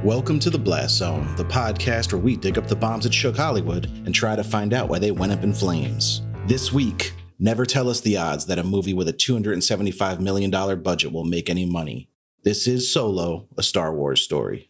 Welcome to The Blast Zone, the podcast where we dig up the bombs that shook Hollywood and try to find out why they went up in flames. This week, never tell us the odds that a movie with a $275 million budget will make any money. This is Solo, a Star Wars story.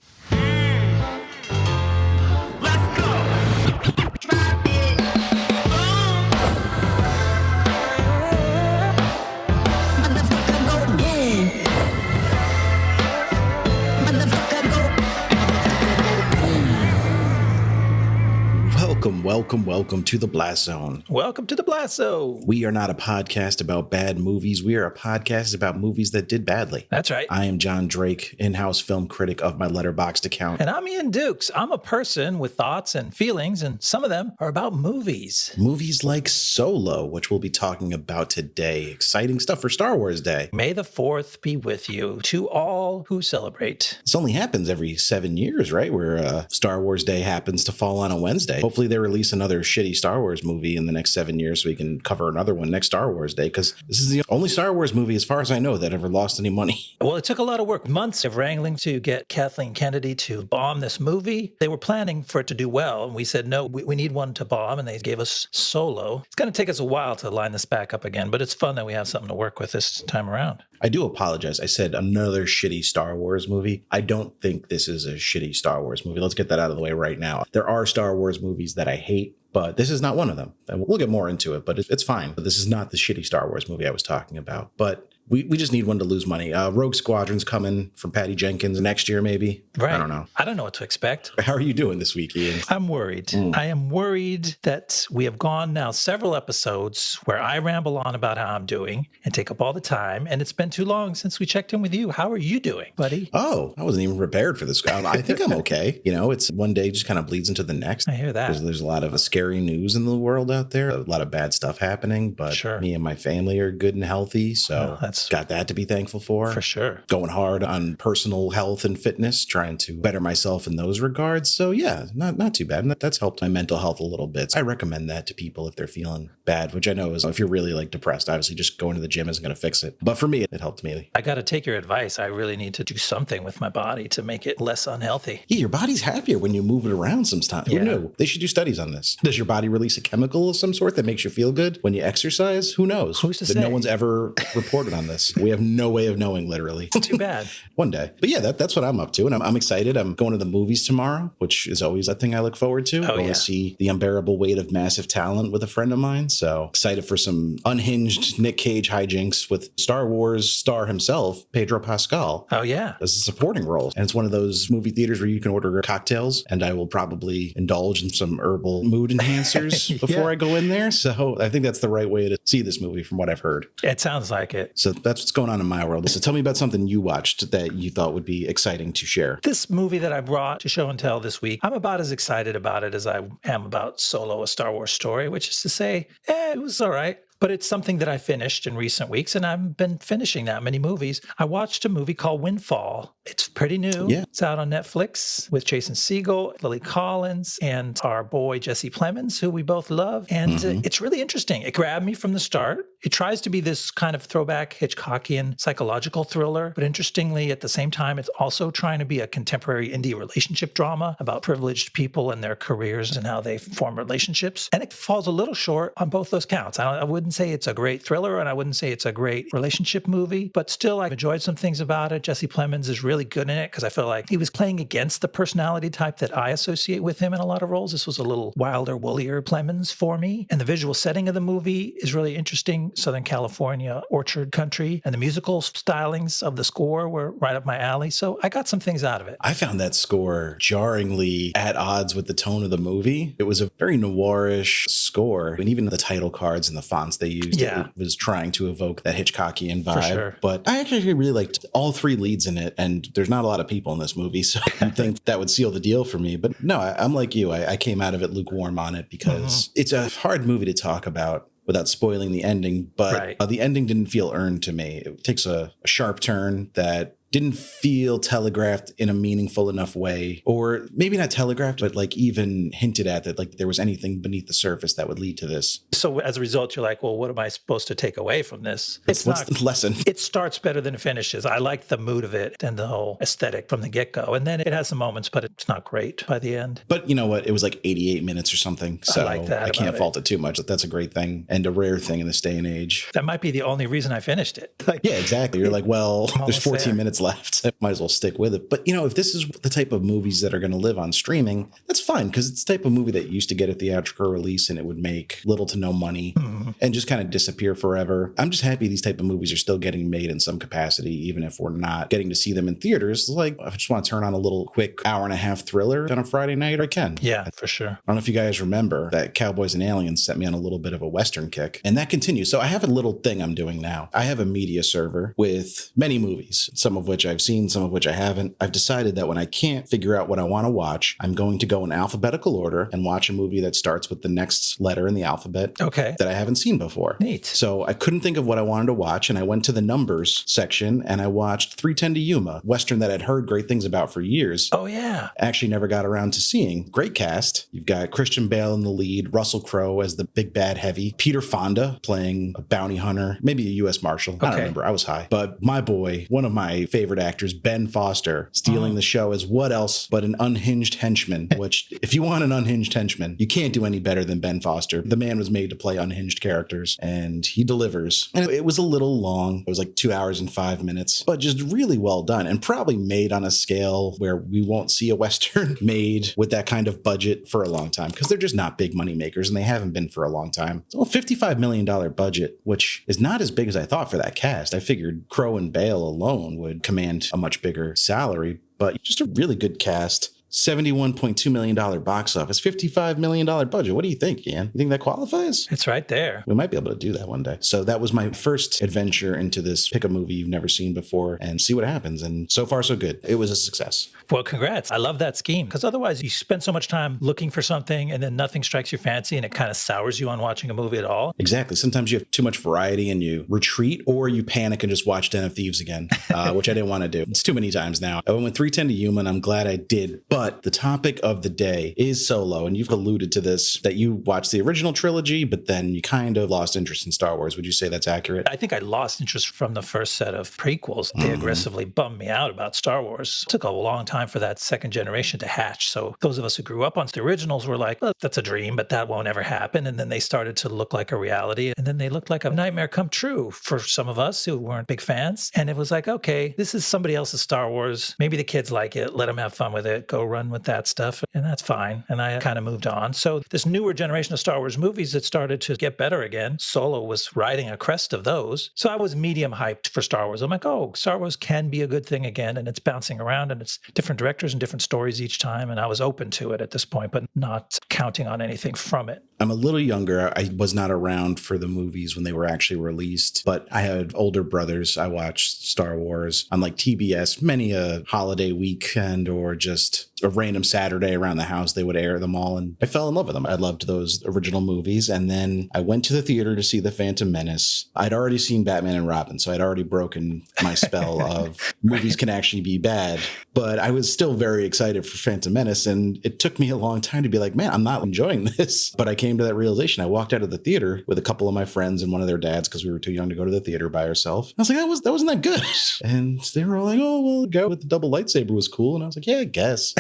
Welcome to The Blast Zone. Welcome to The Blast Zone. We are not a podcast about bad movies. We are a podcast about movies that did badly. That's right. I am Jon Drake, in-house film critic of my Letterboxd account. And I'm Ian Dukes. I'm a person with thoughts and feelings, and some of them are about movies. Movies like Solo, which we'll be talking about today. Exciting stuff for Star Wars Day. May the 4th be with you to all who celebrate. This only happens every 7 years, right? Where Star Wars Day happens to fall on a Wednesday. Hopefully they release another shitty Star Wars movie in the next 7 years so we can cover another one next Star Wars Day, because this is the only Star Wars movie, as far as I know, that ever lost any money. Well, it took a lot of work, months of wrangling to get Kathleen Kennedy to bomb this movie. They were planning for it to do well, and we said, no, we need one to bomb, and they gave us Solo. It's going to take us a while to line this back up again, but it's fun that we have something to work with this time around. I do apologize. I said another shitty Star Wars movie. I don't think this is a shitty Star Wars movie. Let's get that out of the way right now. There are Star Wars movies that I hate, but this is not one of them. And we'll get more into it, but it's fine. But this is not the shitty Star Wars movie I was talking about. But we just need one to lose money. Rogue Squadron's coming from Patty Jenkins next year, maybe. Right. I don't know. I don't know what to expect. How are you doing this week, Ian? I'm worried. I am worried that we have gone now several episodes where I ramble on about how I'm doing and take up all the time. And it's been too long since we checked in with you. How are you doing, buddy? Oh, I wasn't even prepared for this. I think I'm okay. You know, it's one day just kind of bleeds into the next. I hear that. There's a lot of scary news in the world out there. A lot of bad stuff happening. But sure, me and my family are good and healthy. So that's got that to be thankful for. For sure. Going hard on personal health and fitness, trying to better myself in those regards. So yeah, not too bad. And that's helped my mental health a little bit. So I recommend that to people if they're feeling bad, which I know is, if you're really like depressed, obviously just going to the gym isn't going to fix it. But for me, it helped me. I got to take your advice. I really need to do something with my body to make it less unhealthy. Yeah, your body's happier when you move it around sometimes. Yeah. Who knew? They should do studies on this. Does your body release a chemical of some sort that makes you feel good when you exercise? Who knows? Who's to say? No one's ever reported on this. We have no way of knowing, literally. Too bad. One day. But yeah, that's what I'm up to. And I'm excited. I'm going to the movies tomorrow, which is always a thing I look forward to. Oh, going to see The Unbearable Weight of Massive Talent with a friend of mine. So excited for some unhinged Nick Cage hijinks with Star Wars star himself, Pedro Pascal. Oh, yeah. As a supporting role. And it's one of those movie theaters where you can order cocktails, and I will probably indulge in some herbal mood enhancers before I go in there. So I think that's the right way to see this movie from what I've heard. It sounds like it. So that's what's going on in my world. So tell me about something you watched that you thought would be exciting to share. This movie that I brought to show and tell this week, I'm about as excited about it as I am about Solo, a Star Wars story, which is to say, it was all right. But it's something that I finished in recent weeks, and I've been finishing that many movies. I watched a movie called Windfall. It's pretty new. Yeah. It's out on Netflix with Jason Segel, Lily Collins, and our boy Jesse Plemons, who we both love. And it's really interesting. It grabbed me from the start. It tries to be this kind of throwback Hitchcockian psychological thriller, but interestingly, at the same time, it's also trying to be a contemporary indie relationship drama about privileged people and their careers and how they form relationships. And it falls a little short on both those counts. I wouldn't say it's a great thriller, and I wouldn't say it's a great relationship movie, but still, I've enjoyed some things about it. Jesse Plemons is really good in it because I feel like he was playing against the personality type that I associate with him in a lot of roles. This was a little wilder, woollier Plemons for me. And the visual setting of the movie is really interesting. Southern California, orchard country, and the musical stylings of the score were right up my alley. So I got some things out of it. I found that score jarringly at odds with the tone of the movie. It was a very noirish score, and even the title cards and the fonts they used, it was trying to evoke that Hitchcockian vibe. For sure. But I actually really liked all three leads in it, and there's not a lot of people in this movie, so I think that would seal the deal for me. But no, I'm like you. I came out of it lukewarm on it because it's a hard movie to talk about without spoiling the ending, but the ending didn't feel earned to me. It takes a sharp turn that didn't feel telegraphed in a meaningful enough way, or maybe not telegraphed, but like even hinted at that like there was anything beneath the surface that would lead to this. So as a result, you're like, well, what am I supposed to take away from this? What's the lesson? It starts better than it finishes. I like the mood of it and the whole aesthetic from the get-go. And then it has some moments, but it's not great by the end. But you know what? It was like 88 minutes or something. So I like that. I can't fault it too much. That's a great thing and a rare thing in this day and age. That might be the only reason I finished it. Like, yeah, exactly. You're like, well, there's 14 minutes left. I might as well stick with it. But you know, if this is the type of movies that are going to live on streaming, that's fine because it's the type of movie that used to get a theatrical release and it would make little to no money and just kind of disappear forever. I'm just happy these type of movies are still getting made in some capacity, even if we're not getting to see them in theaters. Like, if I just want to turn on a little quick hour and a half thriller on a Friday night, I can. Yeah, for sure. I don't know if you guys remember that Cowboys and Aliens sent me on a little bit of a Western kick, and that continues. So I have a little thing I'm doing now. I have a media server with many movies, some of which I've seen, some of which I haven't. I've decided that when I can't figure out what I want to watch, I'm going to go in alphabetical order and watch a movie that starts with the next letter in the alphabet that I haven't seen before. Neat. So I couldn't think of what I wanted to watch, and I went to the numbers section and I watched 3:10 to Yuma, Western that I'd heard great things about for years. Oh, yeah. Actually never got around to seeing. Great cast. You've got Christian Bale in the lead, Russell Crowe as the big bad heavy, Peter Fonda playing a bounty hunter, maybe a U.S. Marshal. I don't remember. I was high. But my boy, one of my favorite actors, Ben Foster, stealing the show as what else but an unhinged henchman, which if you want an unhinged henchman, you can't do any better than Ben Foster. The man was made to play unhinged characters and he delivers. And it was a little long. It was like 2 hours and 5 minutes, but just really well done and probably made on a scale where we won't see a Western made with that kind of budget for a long time because they're just not big money makers and they haven't been for a long time. So a $55 million budget, which is not as big as I thought for that cast. I figured Crowe and Bale alone would command a much bigger salary, but just a really good cast. $71.2 million box office, $55 million budget. What do you think, Ian? You think that qualifies? It's right there. We might be able to do that one day. So that was my first adventure into this pick a movie you've never seen before and see what happens. And so far, so good. It was a success. Well, congrats. I love that scheme because otherwise you spend so much time looking for something and then nothing strikes your fancy and it kind of sours you on watching a movie at all. Exactly. Sometimes you have too much variety and you retreat or you panic and just watch Den of Thieves again, which I didn't want to do. It's too many times now. I went with 3:10 to Yuma and I'm glad I did. But the topic of the day is Solo. And you've alluded to this, that you watched the original trilogy, but then you kind of lost interest in Star Wars. Would you say that's accurate? I think I lost interest from the first set of prequels. They aggressively bummed me out about Star Wars. It took a long time for that second generation to hatch. So those of us who grew up on the originals were like, well, that's a dream, but that won't ever happen. And then they started to look like a reality. And then they looked like a nightmare come true for some of us who weren't big fans. And it was like, okay, this is somebody else's Star Wars. Maybe the kids like it. Let them have fun with it. Go run with that stuff. And that's fine. And I kind of moved on. So this newer generation of Star Wars movies that started to get better again, Solo was riding a crest of those. So I was medium hyped for Star Wars. I'm like, oh, Star Wars can be a good thing again. And it's bouncing around and it's different directors and different stories each time. And I was open to it at this point, but not counting on anything from it. I'm a little younger. I was not around for the movies when they were actually released, but I had older brothers. I watched Star Wars on like TBS, many a holiday weekend or just a random Saturday around the house. They would air them all and I fell in love with them. I loved those original movies. And then I went to the theater to see The Phantom Menace. I'd already seen Batman and Robin, so I'd already broken my spell of movies can actually be bad. But I was still very excited for Phantom Menace. And it took me a long time to be like, man, I'm not enjoying this. But I came to that realization. I walked out of the theater with a couple of my friends and one of their dads because we were too young to go to the theater by ourselves. I was like, that wasn't that good. And they were all like, oh, well, the guy with the double lightsaber was cool. And I was like, yeah, I guess.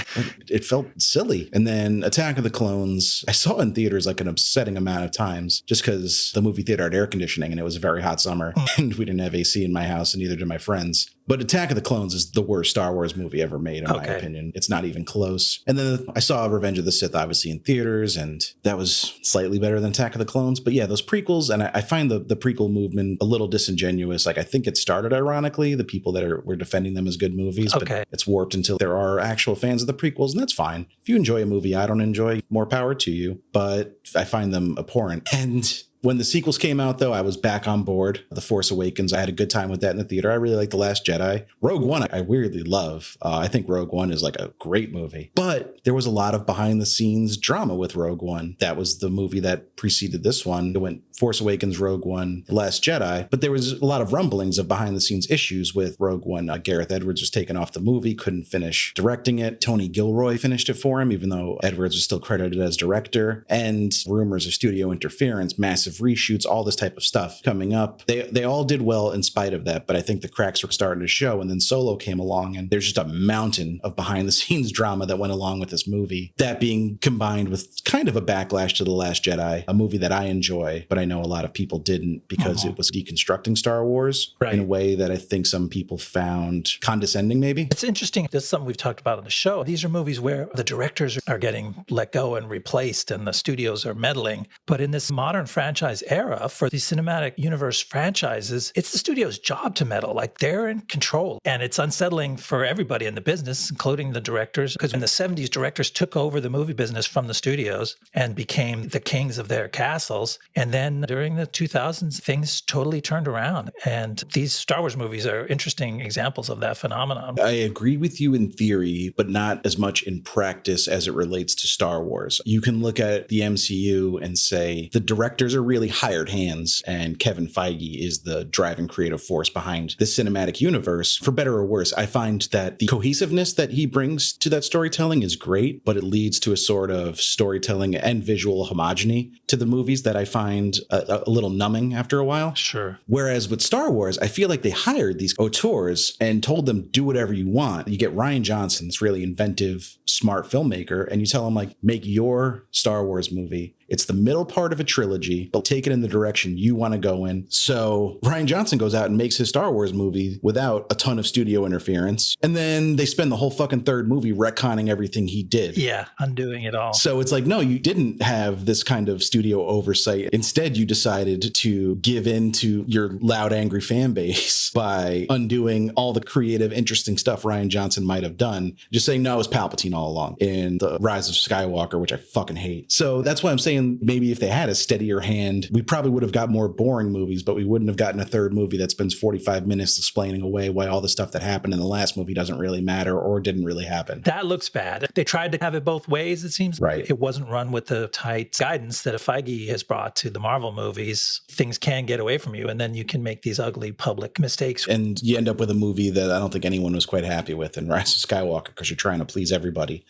It felt silly. And then Attack of the Clones, I saw in theaters like an upsetting amount of times just because the movie theater had air conditioning and it was a very hot summer and we didn't have AC in my house and neither did my friends. But Attack of the Clones is the worst Star Wars movie ever made, in my opinion. It's not even close. And then I saw Revenge of the Sith, obviously, in theaters, and that was slightly better than Attack of the Clones. But yeah, those prequels, and I find the prequel movement a little disingenuous. Like, I think it started ironically, the people that were defending them as good movies, but it's warped until there are actual fans of the prequels, and that's fine. If you enjoy a movie I don't enjoy, more power to you. But I find them abhorrent. And When the sequels came out, though, I was back on board. The Force Awakens, I had a good time with that in the theater. I really like The Last Jedi. Rogue One, I weirdly love. I think Rogue One is like a great movie. But there was a lot of behind-the-scenes drama with Rogue One. That was the movie that preceded this one. It went Force Awakens, Rogue One, The Last Jedi. But there was a lot of rumblings of behind-the-scenes issues with Rogue One. Gareth Edwards was taken off the movie, couldn't finish directing it. Tony Gilroy finished it for him, even though Edwards was still credited as director. And rumors of studio interference, massive reshoots, all this type of stuff coming up. They all did well in spite of that, but I think the cracks were starting to show. And then Solo came along, and there's just a mountain of behind-the-scenes drama that went along with this movie. That being combined with kind of a backlash to The Last Jedi, a movie that I enjoy, but I know a lot of people didn't because it was deconstructing Star Wars in a way that I think some people found condescending, maybe. It's interesting. This is something we've talked about on the show. These are movies where the directors are getting let go and replaced and the studios are meddling. But in this modern franchise era, for these cinematic universe franchises, it's the studio's job to meddle. Like, they're in control. And it's unsettling for everybody in the business, including the directors, because in the 70s, directors took over the movie business from the studios and became the kings of their castles. And then during the 2000s, things totally turned around. And these Star Wars movies are interesting examples of that phenomenon. I agree with you in theory, but not as much in practice as it relates to Star Wars. You can look at the MCU and say the directors are really hired hands, and Kevin Feige is the driving creative force behind the cinematic universe. For better or worse, I find that the cohesiveness that he brings to that storytelling is great, but it leads to a sort of storytelling and visual homogeny to the movies that I find a little numbing after a while. Sure. Whereas with Star Wars, I feel like they hired these auteurs and told them, do whatever you want. You get Rian Johnson, this really inventive, smart filmmaker, and you tell him, like, make your Star Wars movie. It's the middle part of a trilogy, but take it in the direction you want to go in. So Rian Johnson goes out and makes his Star Wars movie without a ton of studio interference. And then they spend the whole fucking third movie retconning everything he did. Yeah, undoing it all. So it's like, no, you didn't have this kind of studio oversight. Instead, you decided to give in to your loud, angry fan base by undoing all the creative, interesting stuff Rian Johnson might have done. Just saying, no, it was Palpatine all along in The Rise of Skywalker, which I fucking hate. So that's why I'm saying maybe if they had a steadier hand, we probably would have got more boring movies, but we wouldn't have gotten a third movie that spends 45 minutes explaining away why all the stuff that happened in the last movie doesn't really matter or didn't really happen. That looks bad. They tried to have it both ways, it seems. Right. It wasn't run with the tight guidance that Feige has brought to the Marvel movies. Things can get away from you, and then you can make these ugly public mistakes. And you end up with a movie that I don't think anyone was quite happy with in Rise of Skywalker because you're trying to please everybody.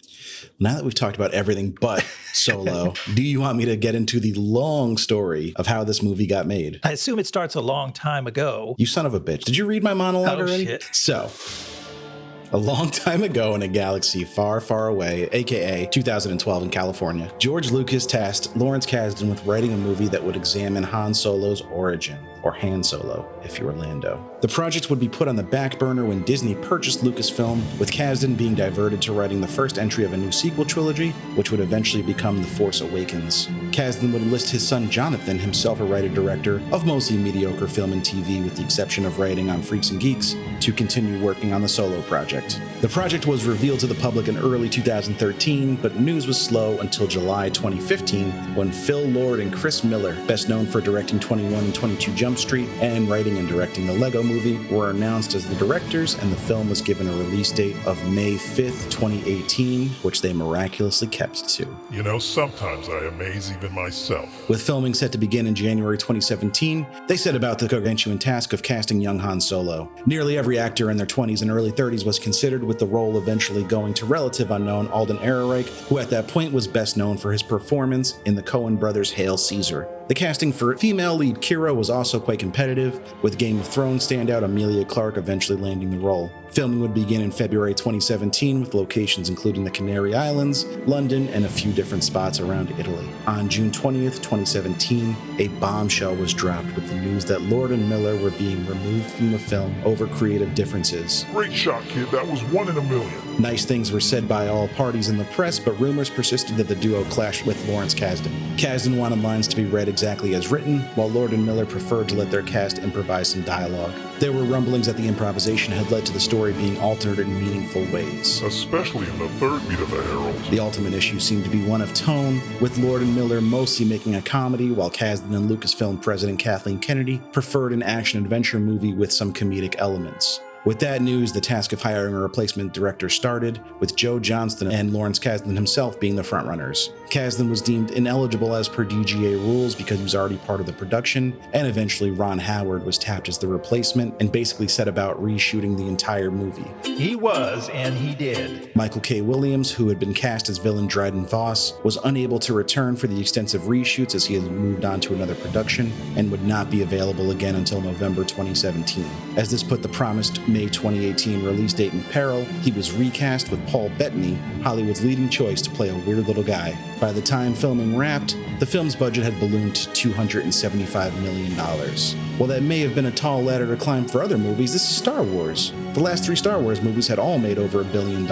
Now that we've talked about everything but Solo, do you want me to get into the long story of how this movie got made? I assume it starts a long time ago. You son of a bitch. Did you read my monologue already? Shit. So, a long time ago in a galaxy far, far away, aka 2012 in California, George Lucas tasked Lawrence Kasdan with writing a movie that would examine Han Solo's origin, or Han Solo, if you're Lando. The project would be put on the back burner when Disney purchased Lucasfilm, with Kasdan being diverted to writing the first entry of a new sequel trilogy, which would eventually become The Force Awakens. Kasdan would enlist his son Jonathan, himself a writer-director of mostly mediocre film and TV with the exception of writing on Freaks and Geeks, to continue working on the Solo project. The project was revealed to the public in early 2013, but news was slow until July 2015, when Phil Lord and Chris Miller, best known for directing 21 and 22 Jump Street and writing and directing the Lego Movie, were announced as the directors, and the film was given a release date of May 5th, 2018, which they miraculously kept to. You know, sometimes I amaze even myself. With filming set to begin in January 2017, they set about the gargantuan task of casting young Han Solo. Nearly every actor in their 20s and early 30s was considered, with the role eventually going to relative unknown Alden Ehrenreich, who at that point was best known for his performance in the Coen brothers' Hail Caesar. The casting for female lead Kira was also quite competitive, with Game of Thrones standout Emilia Clark eventually landing the role. Filming would begin in February 2017, with locations including the Canary Islands, London, and a few different spots around Italy. On June 20th, 2017, a bombshell was dropped with the news that Lord and Miller were being removed from the film over creative differences. Great shot, kid. That was 1 in a million. Nice things were said by all parties in the press, but rumors persisted that the duo clashed with Lawrence Kasdan. Kasdan wanted lines to be read exactly as written, while Lord and Miller preferred to let their cast improvise some dialogue. There were rumblings that the improvisation had led to the story being altered in meaningful ways. Especially in the third beat of the Herald. The ultimate issue seemed to be one of tone, with Lord and Miller mostly making a comedy, while Kasdan and Lucasfilm president Kathleen Kennedy preferred an action-adventure movie with some comedic elements. With that news, the task of hiring a replacement director started, with Joe Johnston and Lawrence Kasdan himself being the frontrunners. Kasdan was deemed ineligible as per DGA rules because he was already part of the production, and eventually Ron Howard was tapped as the replacement and basically set about reshooting the entire movie. He was, and he did. Michael K. Williams, who had been cast as villain Dryden Voss, was unable to return for the extensive reshoots as he had moved on to another production and would not be available again until November 2017. As this put the promised May 2018 release date in peril, he was recast with Paul Bettany, Hollywood's leading choice to play a weird little guy. By the time filming wrapped, the film's budget had ballooned to $275 million. While that may have been a tall ladder to climb for other movies, this is Star Wars. The last 3 Star Wars movies had all made over $1 billion,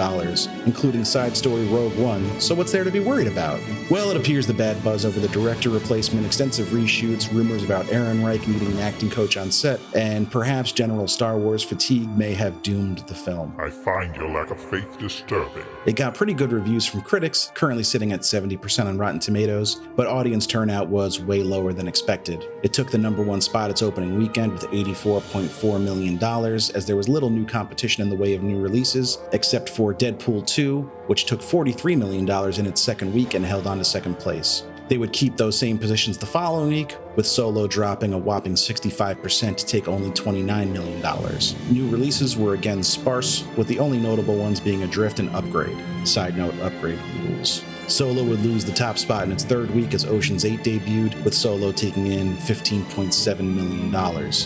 including side story Rogue One, so what's there to be worried about? Well, it appears the bad buzz over the director replacement, extensive reshoots, rumors about Ehrenreich meeting an acting coach on set, and perhaps general Star Wars fatigue may have doomed the film. I find your lack of faith disturbing. It got pretty good reviews from critics, currently sitting at 70% on Rotten Tomatoes, but audience turnout was way lower than expected. It took the #1 spot its opening weekend with $84.4 million, as there was little new competition in the way of new releases, except for Deadpool 2, which took $43 million in its second week and held on to second place. They would keep those same positions the following week, with Solo dropping a whopping 65% to take only $29 million. New releases were again sparse, with the only notable ones being Adrift and Upgrade. Side note, Upgrade rules. Solo would lose the top spot in its third week as Ocean's 8 debuted, with Solo taking in $15.7 million.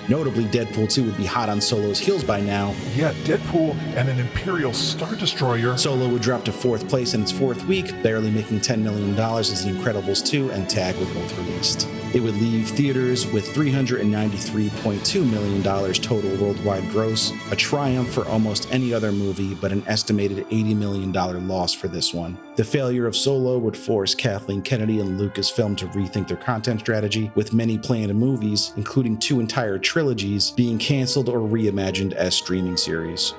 Notably, Deadpool 2 would be hot on Solo's heels by now. Yeah, Deadpool and an Imperial Star Destroyer. Solo would drop to 4th place in its 4th week, barely making $10 million as The Incredibles 2 and Tag were both released. It would leave theaters with $393.2 million total worldwide gross, a triumph for almost any other movie, but an estimated $80 million loss for this one. The failure of Solo would force Kathleen Kennedy and Lucasfilm to rethink their content strategy, with many planned movies, including 2 entire trilogies, being canceled or reimagined as streaming series.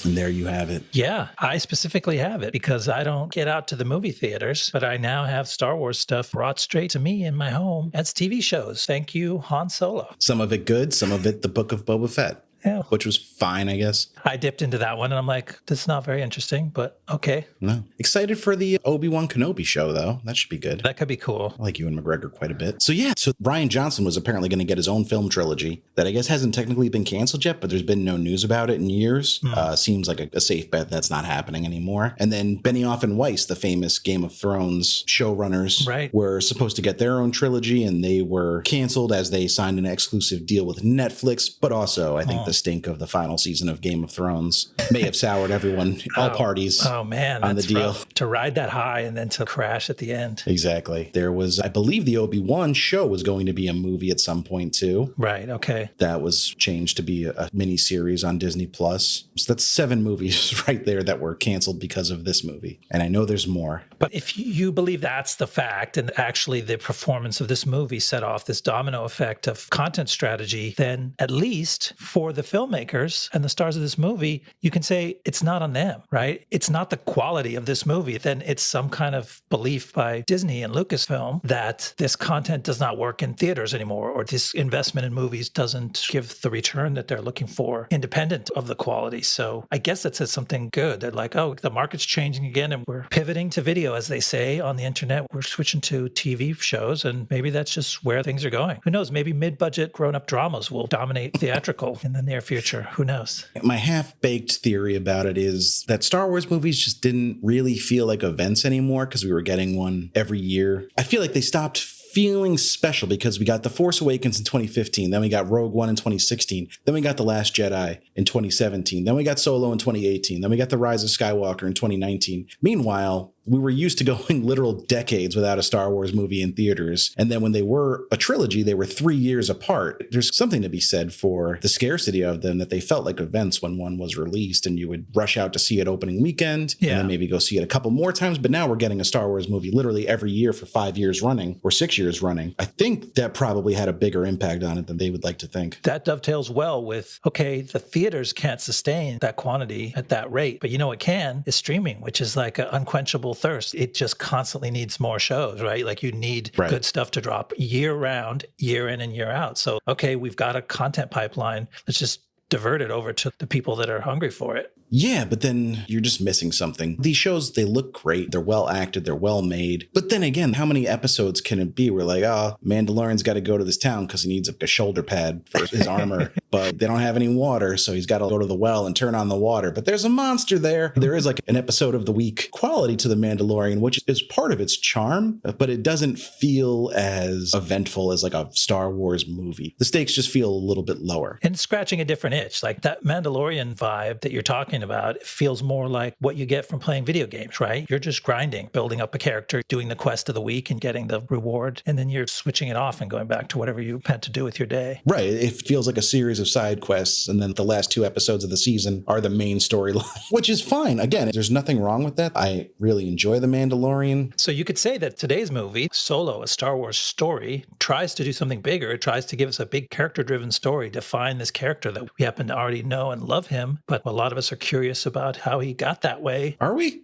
And there you have it. Yeah, I specifically have it because I don't get out to the movie theaters, but I now have Star Wars stuff brought straight to me in my home as TV shows. Thank you, Han Solo. Some of it good, some of it the Book of Boba Fett. Yeah. Which was fine, I guess. I dipped into that one and I'm like, this is not very interesting, but okay. No. Excited for the Obi-Wan Kenobi show, though. That should be good. That could be cool. I like Ewan McGregor quite a bit. So Rian Johnson was apparently going to get his own film trilogy that I guess hasn't technically been canceled yet, but there's been no news about it in years. Seems like a safe bet that's not happening anymore. And then Benioff and Weiss, the famous Game of Thrones showrunners, were supposed to get their own trilogy, and they were canceled as they signed an exclusive deal with Netflix. But also, I think the stink of the final season of Game of Thrones may have soured everyone, all parties on the deal. Rough. To ride that high and then to crash at the end. Exactly. There was, I believe the Obi-Wan show was going to be a movie at some point too. Right. Okay. That was changed to be a mini series on Disney Plus. So that's 7 movies right there that were canceled because of this movie. And I know there's more. But if you believe that's the fact, and actually the performance of this movie set off this domino effect of content strategy, then at least for the filmmakers and the stars of this movie, you can say it's not on them, right? It's not the quality of this movie. Then it's some kind of belief by Disney and Lucasfilm that this content does not work in theaters anymore, or this investment in movies doesn't give the return that they're looking for, independent of the quality. So I guess that says something good. They're like, oh, the market's changing again, and we're pivoting to video, as they say on the internet. We're switching to TV shows, and maybe that's just where things are going. Who knows? Maybe mid-budget grown-up dramas will dominate theatrical in the near future. Who knows? My half-baked theory about it is that Star Wars movies just didn't really feel like events anymore because we were getting one every year. I feel like they stopped feeling special because we got The Force Awakens in 2015, then we got Rogue One in 2016, then we got The Last Jedi in 2017, then we got Solo in 2018, then we got The Rise of Skywalker in 2019. Meanwhile, We were used to going literal decades without a Star Wars movie in theaters. And then when they were a trilogy, they were 3 years apart. There's something to be said for the scarcity of them, that they felt like events when one was released, and you would rush out to see it opening weekend and then maybe go see it a couple more times. But now we're getting a Star Wars movie literally every year for 5 years running, or 6 years running. I think that probably had a bigger impact on it than they would like to think. That dovetails well with, okay, the theaters can't sustain that quantity at that rate, but you know what can is streaming, which is like an unquenchable thirst. It just constantly needs more shows, right? Like you need good stuff to drop year round, year in and year out. So, okay, we've got a content pipeline. Let's just divert it over to the people that are hungry for it. Yeah, but then you're just missing something. These shows, they look great. They're well acted. They're well made. But then again, how many episodes can it be? We're like, oh, Mandalorian's got to go to this town because he needs a shoulder pad for his armor. But they don't have any water, so he's got to go to the well and turn on the water. But there's a monster there. There is like an episode of the week quality to The Mandalorian, which is part of its charm, but it doesn't feel as eventful as like a Star Wars movie. The stakes just feel a little bit lower. And scratching a different itch, like that Mandalorian vibe that you're talking about, it feels more like what you get from playing video games, right? You're just grinding, building up a character, doing the quest of the week and getting the reward, and then you're switching it off and going back to whatever you had to do with your day. Right. It feels like a series of side quests, and then the last 2 episodes of the season are the main storyline, which is fine. Again, there's nothing wrong with that. I really enjoy The Mandalorian. So you could say that today's movie, Solo, a Star Wars story, tries to do something bigger. It tries to give us a big character-driven story, define this character that we happen to already know and love him, but a lot of us are curious about how he got that way. Are we?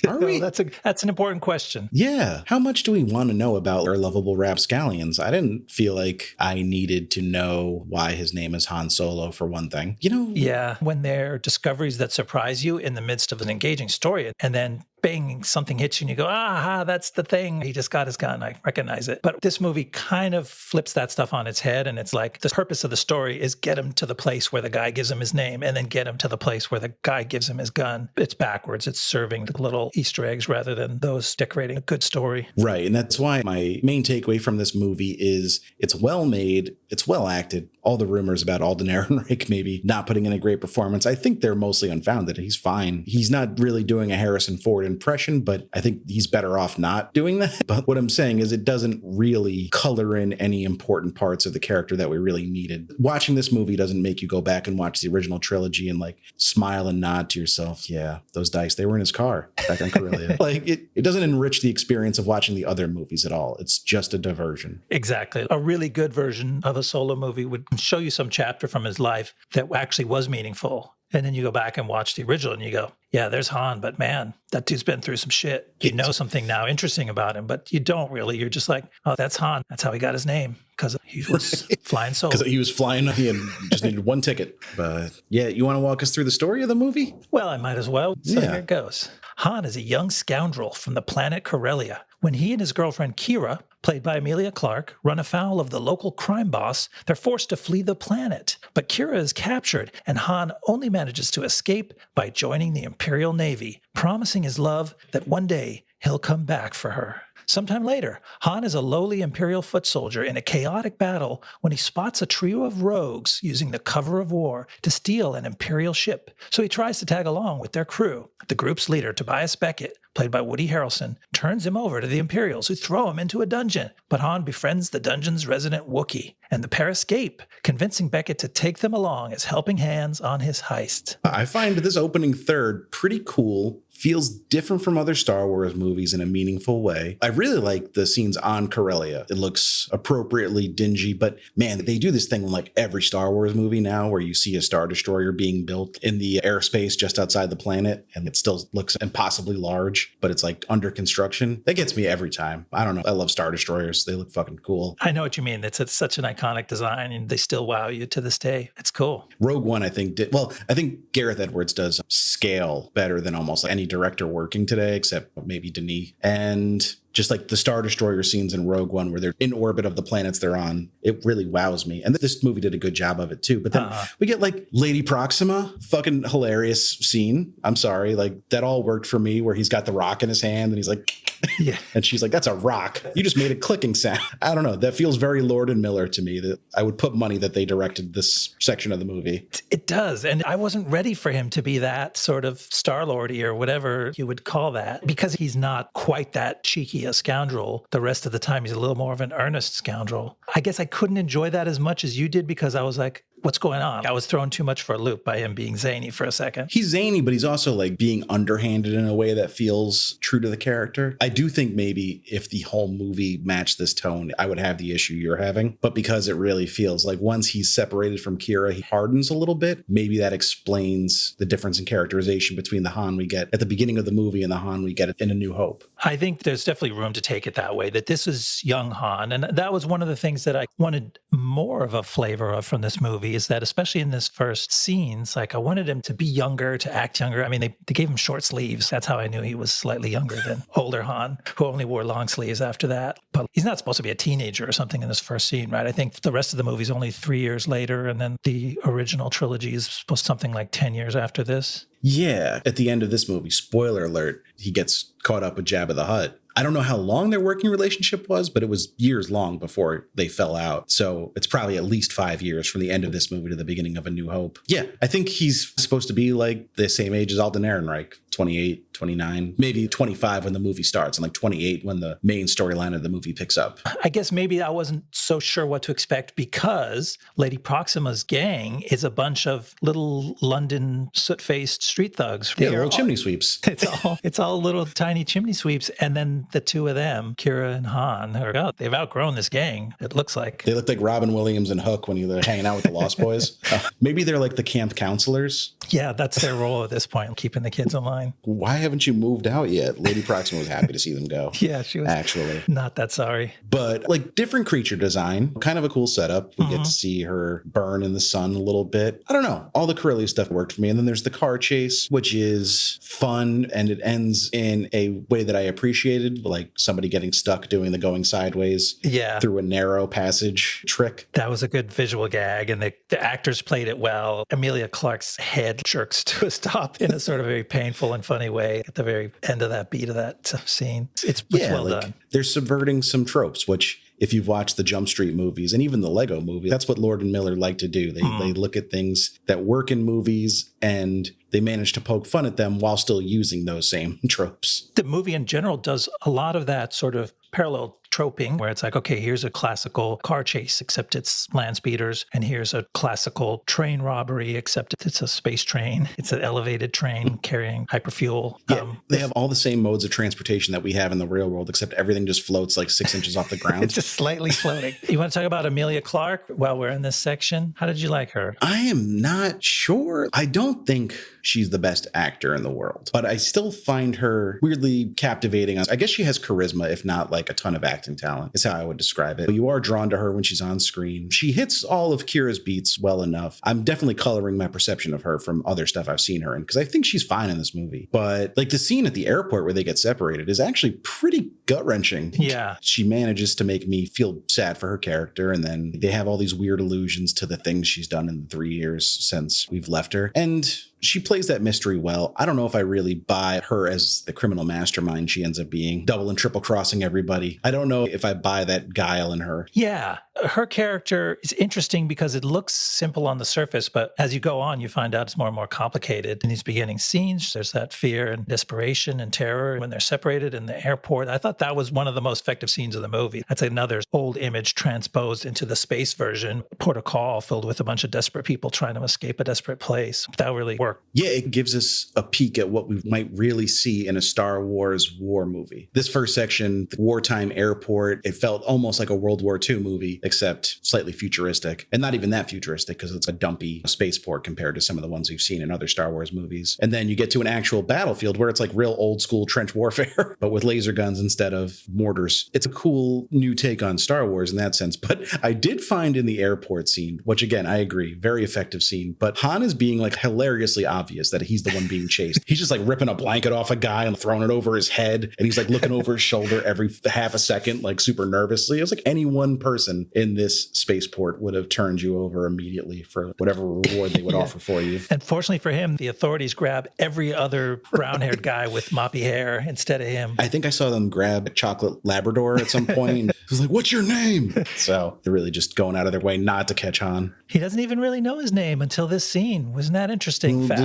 Are we? That's an important question. Yeah. How much do we want to know about our lovable rapscallions? I didn't feel like I needed to know why his name is Han Solo, for one thing. You know? Yeah. When there are discoveries that surprise you in the midst of an engaging story, and then bang, something hits you and you go, that's the thing. He just got his gun. I recognize it. But this movie kind of flips that stuff on its head. And it's like the purpose of the story is get him to the place where the guy gives him his name, and then get him to the place where the guy gives him his gun. It's backwards. It's serving the little Easter eggs rather than those decorating a good story. Right. And that's why my main takeaway from this movie is it's well made. It's well acted. All the rumors about Alden Ehrenreich maybe not putting in a great performance, I think they're mostly unfounded. He's fine. He's not really doing a Harrison Ford impression, but I think he's better off not doing that. But what I'm saying is it doesn't really color in any important parts of the character that we really needed. Watching this movie doesn't make you go back and watch the original trilogy and like smile and nod to yourself. Yeah, those dice, they were in his car back on Corellia. Like it doesn't enrich the experience of watching the other movies at all. It's just a diversion. Exactly. A really good version of a Solo movie would show you some chapter from his life that actually was meaningful. And then you go back and watch the original and you go, yeah, there's Han, but man, that dude's been through some shit. You know something now interesting about him, but you don't really. You're just like, oh, that's Han. That's how he got his name, because he was flying solo. Because he was flying, he had just needed one ticket. But yeah, you want to walk us through the story of the movie? Well, I might as well. So here it goes. Han is a young scoundrel from the planet Corellia. When he and his girlfriend Kira, played by Emilia Clark, run afoul of the local crime boss, they're forced to flee the planet. But Kira is captured, and Han only manages to escape by joining the Imperial Navy, promising his love that one day he'll come back for her. Sometime later, Han is a lowly Imperial foot soldier in a chaotic battle when he spots a trio of rogues using the cover of war to steal an Imperial ship. So he tries to tag along with their crew. The group's leader, Tobias Beckett, played by Woody Harrelson, turns him over to the Imperials, who throw him into a dungeon. But Han befriends the dungeon's resident Wookiee, and the pair escape, convincing Beckett to take them along as helping hands on his heist. I find this opening third pretty cool. Feels different from other Star Wars movies in a meaningful way. I really like the scenes on Corellia. It looks appropriately dingy, but man, they do this thing in like every Star Wars movie now where you see a Star Destroyer being built in the airspace just outside the planet, and it still looks impossibly large, but it's like under construction. That gets me every time. I don't know. I love Star Destroyers. They look fucking cool. I know what you mean. It's such an iconic design, and they still wow you to this day. It's cool. Rogue One, I think, I think Gareth Edwards does scale better than almost any director working today, except maybe Denis. And Just like the Star Destroyer scenes in Rogue One where they're in orbit of the planets they're on. It really wows me. And this movie did a good job of it too. But then we get like Lady Proxima, fucking hilarious scene. I'm sorry. Like that all worked for me where he's got the rock in his hand and he's like, yeah. And she's like, that's a rock. You just made a clicking sound. I don't know. That feels very Lord and Miller to me. That I would put money that they directed this section of the movie. It does. And I wasn't ready for him to be that sort of Star-Lordy or whatever you would call that, because he's not quite that cheeky a scoundrel. The rest of the time, he's a little more of an earnest scoundrel. I guess I couldn't enjoy that as much as you did because I was like, what's going on? I was thrown too much for a loop by him being zany for a second. He's zany, but he's also like being underhanded in a way that feels true to the character. I do think maybe if the whole movie matched this tone, I would have the issue you're having. But because it really feels like once he's separated from Kira, he hardens a little bit. Maybe that explains the difference in characterization between the Han we get at the beginning of the movie and the Han we get in A New Hope. I think there's definitely room to take it that way, that this is young Han. And that was one of the things that I wanted more of a flavor of from this movie, is that especially in this first scenes, like I wanted him to be younger, to act younger. I mean, they gave him short sleeves. That's how I knew he was slightly younger than older Han, who only wore long sleeves after that. But he's not supposed to be a teenager or something in this first scene, right? I think the rest of the movie is only 3 years later. And then the original trilogy is supposed to something like 10 years after this. Yeah. At the end of this movie, spoiler alert, he gets caught up with Jabba the Hutt. I don't know how long their working relationship was, but it was years long before they fell out. So it's probably at least 5 years from the end of this movie to the beginning of A New Hope. Yeah, I think he's supposed to be like the same age as Alden Ehrenreich, 28, 29, maybe 25 when the movie starts, and like 28 when the main storyline of the movie picks up. I guess maybe I wasn't so sure what to expect because Lady Proxima's gang is a bunch of little London soot-faced street thugs. Yeah, little chimney sweeps. It's all little tiny chimney sweeps. And then the two of them, Kira and Han, they've outgrown this gang, it looks like. They look like Robin Williams and Hook when they're hanging out with the Lost Boys. Maybe they're like the camp counselors. Yeah, that's their role at this point, keeping the kids in line. Why haven't you moved out yet? Lady Proxima was happy to see them go. Yeah, she was actually not that sorry. But like different creature design, kind of a cool setup. We get to see her burn in the sun a little bit. I don't know. All the Corellia stuff worked for me. And then there's the car chase, which is fun. And it ends in a way that I appreciated, like somebody getting stuck doing the going sideways through a narrow passage trick. That was a good visual gag. And the actors played it well. Emilia Clarke's head jerks to a stop in a sort of very painful and funny way at the very end of that beat of that scene. It's well done. They're subverting some tropes, which if you've watched the Jump Street movies and even the Lego movie, that's what Lord and Miller like to do. They look at things that work in movies and they manage to poke fun at them while still using those same tropes. The movie in general does a lot of that sort of parallel troping where it's like, okay, here's a classical car chase, except it's land speeders. And here's a classical train robbery, except it's a space train. It's an elevated train carrying hyperfuel. Yeah, they have all the same modes of transportation that we have in the real world, except everything just floats like 6 inches off the ground. It's just slightly floating. You want to talk about Emilia Clarke while we're in this section? How did you like her? I am not sure. I don't think she's the best actor in the world, but I still find her weirdly captivating. I guess she has charisma, if not like a ton of acting talent, is how I would describe it. But you are drawn to her when she's on screen. She hits all of Kira's beats well enough. I'm definitely coloring my perception of her from other stuff I've seen her in, because I think she's fine in this movie. But like the scene at the airport where they get separated is actually pretty gut-wrenching. Yeah. She manages to make me feel sad for her character, and then they have all these weird allusions to the things she's done in the 3 years since we've left her. And she plays that mystery well. I don't know if I really buy her as the criminal mastermind she ends up being, double and triple crossing everybody. I don't know if I buy that guile in her. Yeah. Her character is interesting because it looks simple on the surface, but as you go on, you find out it's more and more complicated. In these beginning scenes, there's that fear and desperation and terror when they're separated in the airport. I thought that was one of the most effective scenes of the movie. That's another old image transposed into the space version. Port of call filled with a bunch of desperate people trying to escape a desperate place. That really worked. Yeah, it gives us a peek at what we might really see in a Star Wars war movie. This first section, the Wartime Airport, it felt almost like a World War II movie, except slightly futuristic. And not even that futuristic, because it's a dumpy spaceport compared to some of the ones we've seen in other Star Wars movies. And then you get to an actual battlefield where it's like real old school trench warfare, but with laser guns instead instead of mortars. It's a cool new take on Star Wars in that sense. But I did find in the airport scene, which again, I agree, very effective scene, but Han is being like hilariously obvious that he's the one being chased. He's just like ripping a blanket off a guy and throwing it over his head. And he's like looking over his shoulder every half a second, like super nervously. It was like any one person in this spaceport would have turned you over immediately for whatever reward they would offer for you. And fortunately for him, the authorities grab every other brown-haired guy with moppy hair instead of him. I think I saw them grab a chocolate Labrador at some point. It was like, what's your name? So they're really just going out of their way not to catch Han. He doesn't even really know his name until this scene. Wasn't that interesting fact?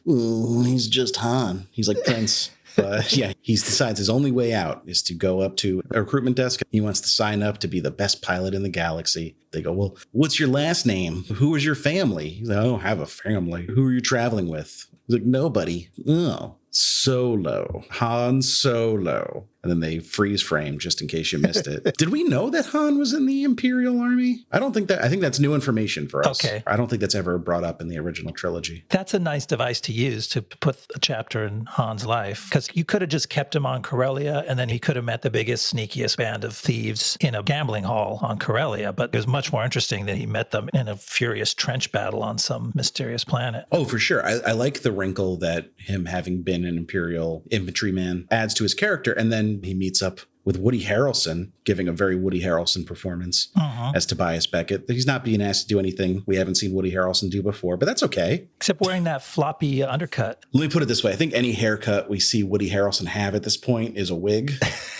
Ooh, he's just Han. He's like Prince. But yeah, he decides his only way out is to go up to a recruitment desk. He wants to sign up to be the best pilot in the galaxy. They go, well, what's your last name? Who is your family? He's like, I don't have a family. Who are you traveling with? He's like, nobody. Oh, Solo. Han Solo. And then they freeze frame just in case you missed it. Did we know that Han was in the Imperial Army? I think that's new information for us. Okay. I don't think that's ever brought up in the original trilogy. That's a nice device to use to put a chapter in Han's life, because you could have just kept him on Corellia and then he could have met the biggest, sneakiest band of thieves in a gambling hall on Corellia. But it was much more interesting that he met them in a furious trench battle on some mysterious planet. Oh, for sure. I like the wrinkle that him having been an Imperial infantryman adds to his character. And then he meets up with Woody Harrelson, giving a very Woody Harrelson performance as Tobias Beckett. He's not being asked to do anything we haven't seen Woody Harrelson do before, but that's okay. Except wearing that floppy undercut. Let me put it this way. I think any haircut we see Woody Harrelson have at this point is a wig.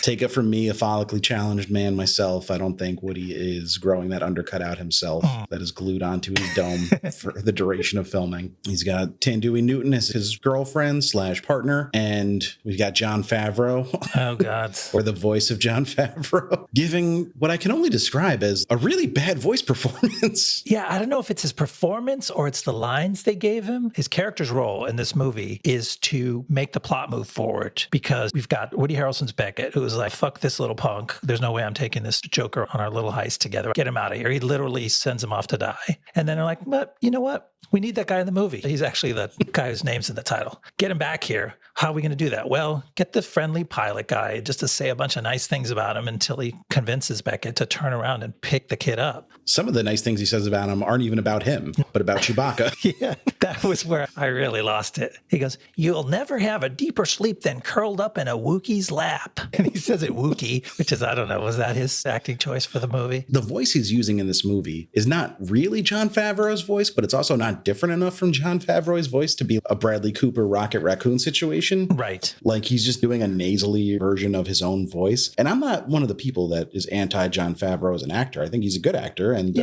Take it from me, a follically challenged man myself. I don't think Woody is growing that undercut out himself that is glued onto his dome for the duration of filming. He's got Tandui Newton as his girlfriend / partner, and we've got Jon Favreau. Oh, God. Or the voice of Jon Favreau, giving what I can only describe as a really bad voice performance. Yeah, I don't know if it's his performance or it's the lines they gave him. His character's role in this movie is to make the plot move forward, because we've got Woody Harrelson's Beckett, who is like, fuck this little punk. There's no way I'm taking this Joker on our little heist together. Get him out of here. He literally sends him off to die. And then they're like, but you know what? We need that guy in the movie. He's actually the guy whose name's in the title. Get him back here. How are we going to do that? Well, get the friendly pilot guy just to say a bunch of nice things about him until he convinces Beckett to turn around and pick the kid up. Some of the nice things he says about him aren't even about him, but about Chewbacca. Yeah, that was where I really lost it. He goes, you'll never have a deeper sleep than curled up in a Wookiee's lap. And he says it Wookiee, which is, I don't know, was that his acting choice for the movie? The voice he's using in this movie is not really Jon Favreau's voice, but it's also not different enough from Jon Favreau's voice to be a Bradley Cooper Rocket Raccoon situation. Right. Like he's just doing a nasally version of his own voice. And I'm not one of the people that is anti-Jon Favreau as an actor. I think he's a good actor. And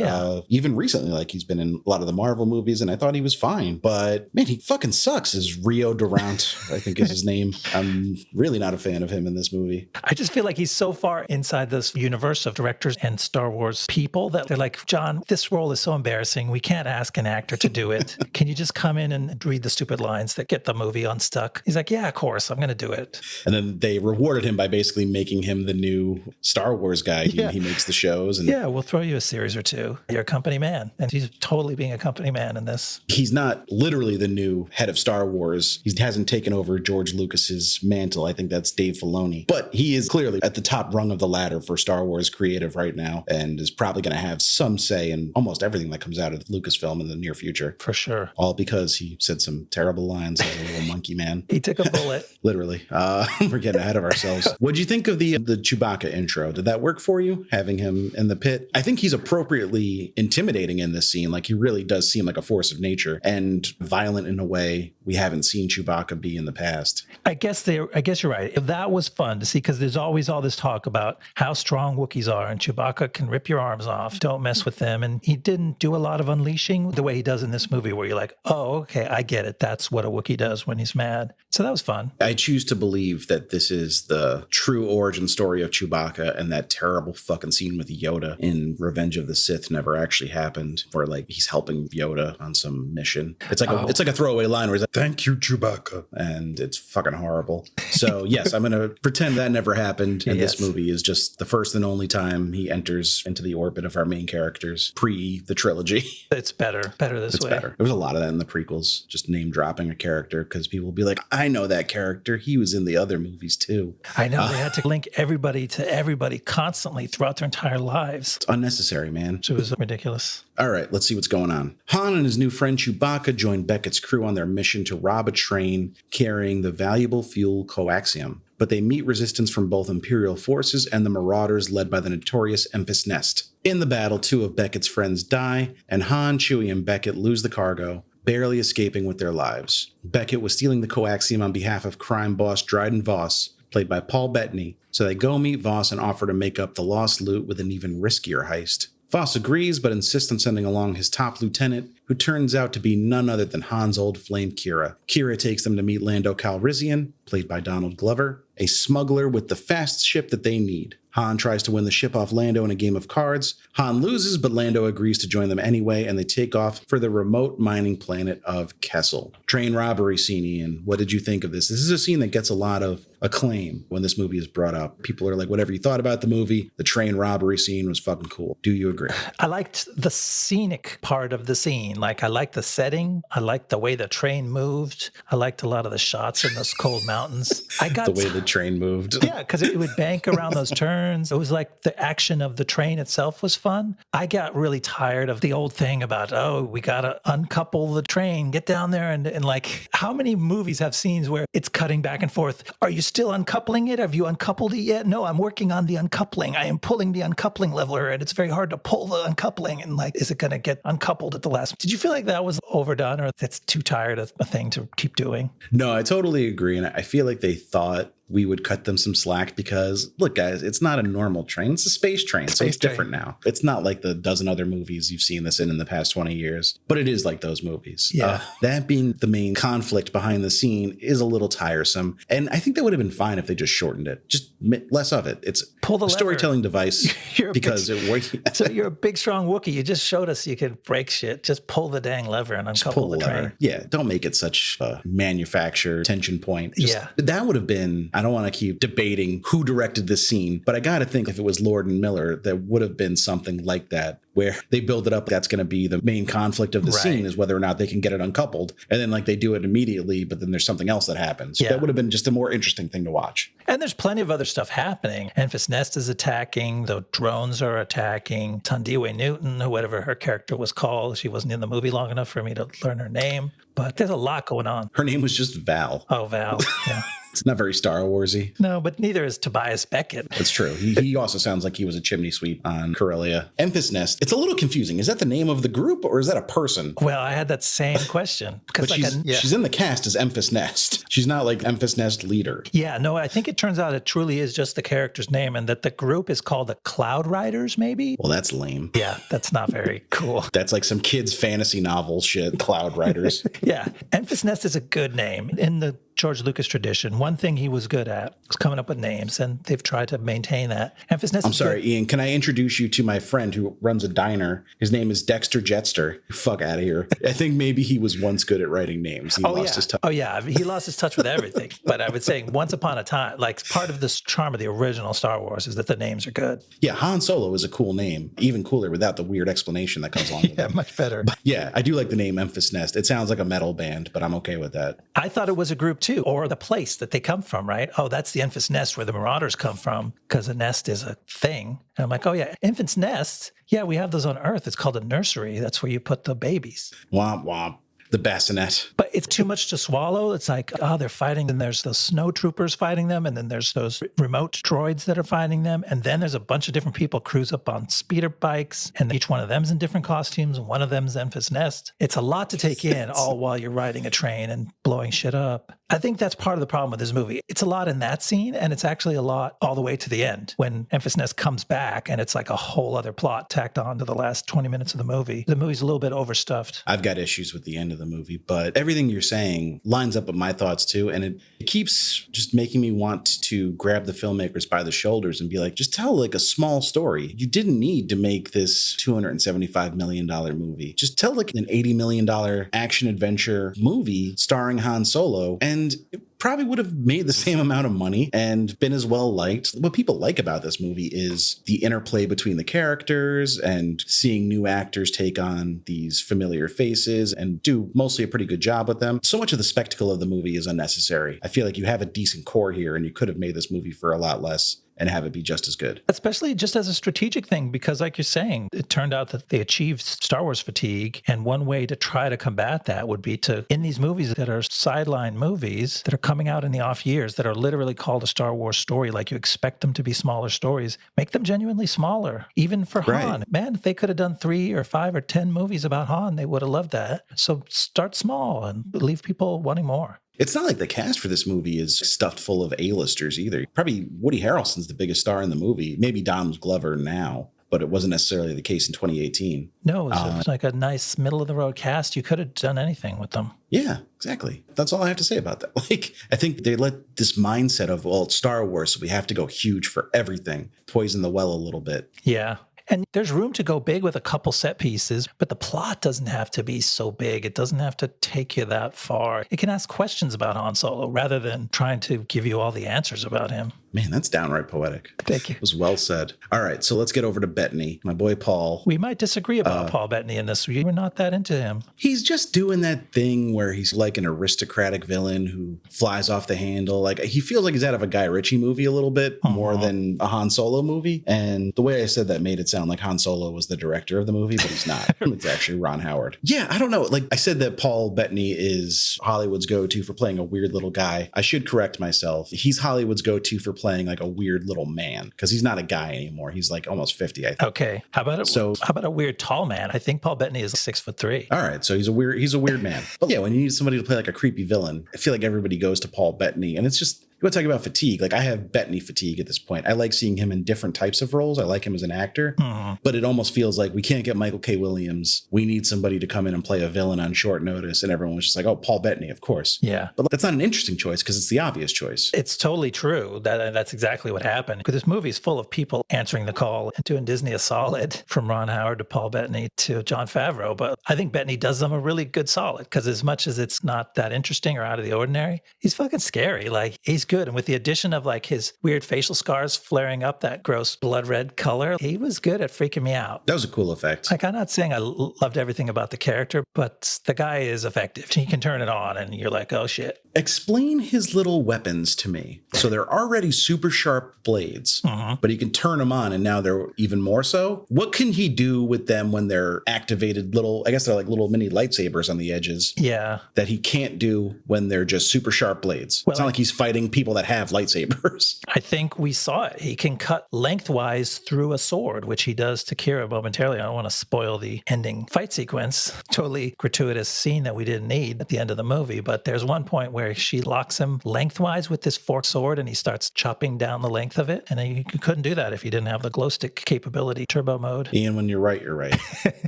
even recently, like he's been in a lot of the Marvel movies and I thought he was fine. But man, he fucking sucks as Rio Durant, I think is his name. I'm really not a fan of him in this movie. I just feel like he's so far inside this universe of directors and Star Wars people that they're like, John, this role is so embarrassing. We can't ask an actor to do it. Can you just come in and read the stupid lines that get the movie unstuck? He's like, yeah, of course, I'm going to do it. And then they rewarded him by basically making him the new Star Wars guy. He makes the shows. And yeah, we'll throw you a series or two. You're a company man. And he's totally being a company man in this. He's not literally the new head of Star Wars. He hasn't taken over George Lucas's mantle. I think that's Dave Filoni. But he is clearly at the top rung of the ladder for Star Wars creative right now and is probably going to have some say in almost everything that comes out of Lucasfilm in the near future. For sure. All because he said some terrible lines as a little monkey man. He took a bullet. Literally. We're getting ahead of ourselves. What'd you think of the Chewbacca intro? Did that work for you, having him in the pit? I think he's appropriately intimidating in this scene. Like he really does seem like a force of nature and violent in a way we haven't seen Chewbacca be in the past. I guess you're right. That was fun to see because there's always all this talk about how strong Wookiees are and Chewbacca can rip your arms off. Don't mess with them. And he didn't do a lot of unleashing the way he does in this movie where you're like, oh, okay, I get it. That's what a Wookiee does when he's mad. So that was fun. I choose to believe that this is the true origin story of Chewbacca and that terrible fucking scene with Yoda in Revenge of the Sith never actually happened where like he's helping Yoda on some mission. It's like a throwaway line where he's like, thank you, Chewbacca. And it's fucking horrible. So yes, I'm going to pretend that never happened. And this movie is just the first and only time he enters into the orbit of our main characters pre the trilogy. It's better this way. better. There was a lot of that in the prequels, just name dropping a character because people will be like, I know that character. He was in the other movies too. I know they had to link everybody to everybody constantly throughout their entire lives. It's unnecessary, man. It was ridiculous. All right, let's see what's going on. Han and his new friend Chewbacca join Beckett's crew on their mission to rob a train carrying the valuable fuel coaxium. But they meet resistance from both Imperial forces and the Marauders led by the notorious Enfys Nest. In the battle, 2 of Beckett's friends die, and Han, Chewie, and Beckett lose the cargo, barely escaping with their lives. Beckett was stealing the coaxium on behalf of crime boss Dryden Voss, played by Paul Bettany, so they go meet Voss and offer to make up the lost loot with an even riskier heist. Voss agrees, but insists on sending along his top lieutenant, who turns out to be none other than Han's old flame Kira. Kira takes them to meet Lando Calrissian, played by Donald Glover, a smuggler with the fast ship that they need. Han tries to win the ship off Lando in a game of cards. Han loses, but Lando agrees to join them anyway, and they take off for the remote mining planet of Kessel. Train robbery scene, Ian. What did you think of this? This is a scene that gets a lot of acclaim when this movie is brought up. People are like, whatever you thought about the movie, the train robbery scene was fucking cool. Do you agree? I liked the scenic part of the scene. Like, I liked the setting. I liked the way the train moved. I liked a lot of the shots in those cold mountains. I got the way the train moved. Yeah, because it would bank around those turns. It was like the action of the train itself was fun. I got really tired of the old thing about, oh, we got to uncouple the train, get down there. And like, how many movies have scenes where it's cutting back and forth? Are you still uncoupling it? Have you uncoupled it yet? No, I'm working on the uncoupling. I am pulling the uncoupling lever, and it's very hard to pull the uncoupling. And like, is it going to get uncoupled at the last? Did you feel like that was overdone, or that's too tired of a thing to keep doing? No, I totally agree. And I feel like they thought we would cut them some slack because, look, guys, it's not a normal train. It's a space train, so it's different now. It's not like the dozen other movies you've seen this in the past 20 years, but it is like those movies. Yeah. That being the main conflict behind the scene is a little tiresome, and I think that would have been fine if they just shortened it. Just less of it. It's pull the a storytelling device because it works. So you're a big, strong Wookiee. You just showed us you could break shit. Just pull the dang lever and uncouple the train. Yeah, don't make it such a manufactured tension point. Yeah. That would have been, I don't want to keep debating who directed this scene, but I got to think if it was Lord and Miller, there would have been something like that where they build it up. That's going to be the main conflict of the scene, is whether or not they can get it uncoupled. And then like they do it immediately, but then there's something else that happens. Yeah. That would have been just a more interesting thing to watch. And there's plenty of other stuff happening. Enfys Nest is attacking. The drones are attacking. Tandiwe Newton, who whatever her character was called. She wasn't in the movie long enough for me to learn her name. But there's a lot going on. Her name was just Val. Oh, Val. Yeah. It's not very Star Warsy. No, but neither is Tobias Beckett. That's true. He also sounds like he was a chimney sweep on Corellia. Enfys Nest. It's a little confusing. Is that the name of the group or is that a person? Well, I had that same question. But like she's in the cast as Enfys Nest. She's not like Enfys Nest leader. Yeah, no, I think it turns out it truly is just the character's name and that the group is called the Cloud Riders, maybe? Well, that's lame. Yeah, that's not very cool. That's like some kids' fantasy novel shit, Cloud Riders. Yeah, Enfys Nest is a good name. In the George Lucas tradition, one thing he was good at was coming up with names, and they've tried to maintain that. Enfys Nest. I'm sorry, Ian. Can I introduce you to my friend who runs a diner? His name is Dexter Jetster. Fuck out of here. I think maybe he was once good at writing names. He lost his touch. Oh yeah, he lost his touch with everything. But I would say, once upon a time, like part of the charm of the original Star Wars is that the names are good. Yeah, Han Solo is a cool name, even cooler without the weird explanation that comes along with it. Yeah, much better. But yeah, I do like the name Enfys Nest. It sounds like a metal band, but I'm okay with that. I thought it was a group too, or the place that they come from, right? Oh, that's the Enfys Nest where the Marauders come from, because a nest is a thing. And I'm like, oh yeah, Enfys Nests. Yeah, we have those on Earth. It's called a nursery. That's where you put the babies. Womp womp. The bassinet. But it's too much to swallow. It's like, oh, they're fighting, and there's those snow troopers fighting them, and then there's those remote droids that are fighting them, and then there's a bunch of different people cruise up on speeder bikes, and each one of them's in different costumes, and one of them's Enfys Nest. It's a lot to take in, all while you're riding a train and blowing shit up. I think that's part of the problem with this movie. It's a lot in that scene, and it's actually a lot all the way to the end when Enfys Nest comes back, and it's like a whole other plot tacked on to the last 20 minutes of the movie. The movie's a little bit overstuffed. I've got issues with the end of the movie, but everything you're saying lines up with my thoughts too, and it keeps just making me want to grab the filmmakers by the shoulders and be like, just tell like a small story. You didn't need to make this $275 million movie. Just tell like an $80 million action adventure movie starring Han Solo, and probably would have made the same amount of money and been as well liked. What people like about this movie is the interplay between the characters and seeing new actors take on these familiar faces and do mostly a pretty good job with them. So much of the spectacle of the movie is unnecessary. I feel like you have a decent core here and you could have made this movie for a lot less and have it be just as good. Especially just as a strategic thing, because like you're saying, it turned out that they achieved Star Wars fatigue. And one way to try to combat that would be to, in these movies that are sideline movies that are coming out in the off years, that are literally called a Star Wars story, like you expect them to be smaller stories, make them genuinely smaller, even for Han. Man, if they could have done 3 or 5 or 10 movies about Han, they would have loved that. So start small and leave people wanting more. It's not like the cast for this movie is stuffed full of A-listers either. Probably Woody Harrelson's the biggest star in the movie. Maybe Donald Glover now, but it wasn't necessarily the case in 2018. No, it was like a nice middle-of-the-road cast. You could have done anything with them. Yeah, exactly. That's all I have to say about that. Like, I think they let this mindset of, well, it's Star Wars, so we have to go huge for everything, poison the well a little bit. Yeah. And there's room to go big with a couple set pieces, but the plot doesn't have to be so big. It doesn't have to take you that far. It can ask questions about Han Solo rather than trying to give you all the answers about him. Man, that's downright poetic. Thank you. It was well said. All right, so let's get over to Bettany, my boy Paul. We might disagree about Paul Bettany in this. We're not that into him. He's just doing that thing where he's like an aristocratic villain who flies off the handle. Like, he feels like he's out of a Guy Ritchie movie a little bit more than a Han Solo movie. And the way I said that made it sound like Han Solo was the director of the movie, but he's not. It's actually Ron Howard. Yeah, I don't know. Like, I said that Paul Bettany is Hollywood's go-to for playing a weird little guy. I should correct myself. He's Hollywood's go-to for playing like a weird little man, because he's not a guy anymore. He's like almost 50, I think. Okay. How about a weird tall man? I think Paul Bettany is 6'3". All right. So he's a weird man. But yeah, when you need somebody to play like a creepy villain, I feel like everybody goes to Paul Bettany, and it's just, you want to talk about fatigue. Like, I have Bettany fatigue at this point. I like seeing him in different types of roles. I like him as an actor, but it almost feels like we can't get Michael K. Williams. We need somebody to come in and play a villain on short notice. And everyone was just like, oh, Paul Bettany, of course. Yeah. But that's not an interesting choice because it's the obvious choice. It's totally true. That's exactly what happened. Because this movie is full of people answering the call and doing Disney a solid, from Ron Howard to Paul Bettany to Jon Favreau. But I think Bettany does them a really good solid, because as much as it's not that interesting or out of the ordinary, he's fucking scary. Like, he's good. And with the addition of like his weird facial scars flaring up that gross blood red color, he was good at freaking me out. That was a cool effect. Like, I'm not saying I loved everything about the character, but the guy is effective. He can turn it on and you're like, oh shit. Explain his little weapons to me. So they're already super sharp blades, but he can turn them on and now they're even more so. What can he do with them when they're activated I guess they're like little mini lightsabers on the edges. Yeah. That he can't do when they're just super sharp blades. Well, it's not like he's fighting people that have lightsabers. I think we saw it. He can cut lengthwise through a sword, which he does to Kira momentarily. I don't want to spoil the ending fight sequence. Totally gratuitous scene that we didn't need at the end of the movie. But there's one point where she locks him lengthwise with this forked sword and he starts chopping down the length of it. And you couldn't do that if you didn't have the glow stick capability, turbo mode. Ian, when you're right, you're right.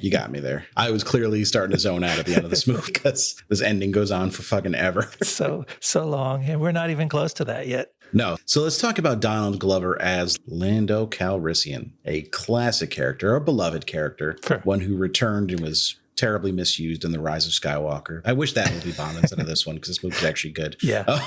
You got me there. I was clearly starting to zone out at the end of this movie because this ending goes on for fucking ever. So long. And we're not even close to that yet. No. So let's talk about Donald Glover as Lando Calrissian, a classic character, a beloved character, one who returned and was terribly misused in The Rise of Skywalker. I wish that movie bombed instead of this one, because this movie's actually good. Yeah.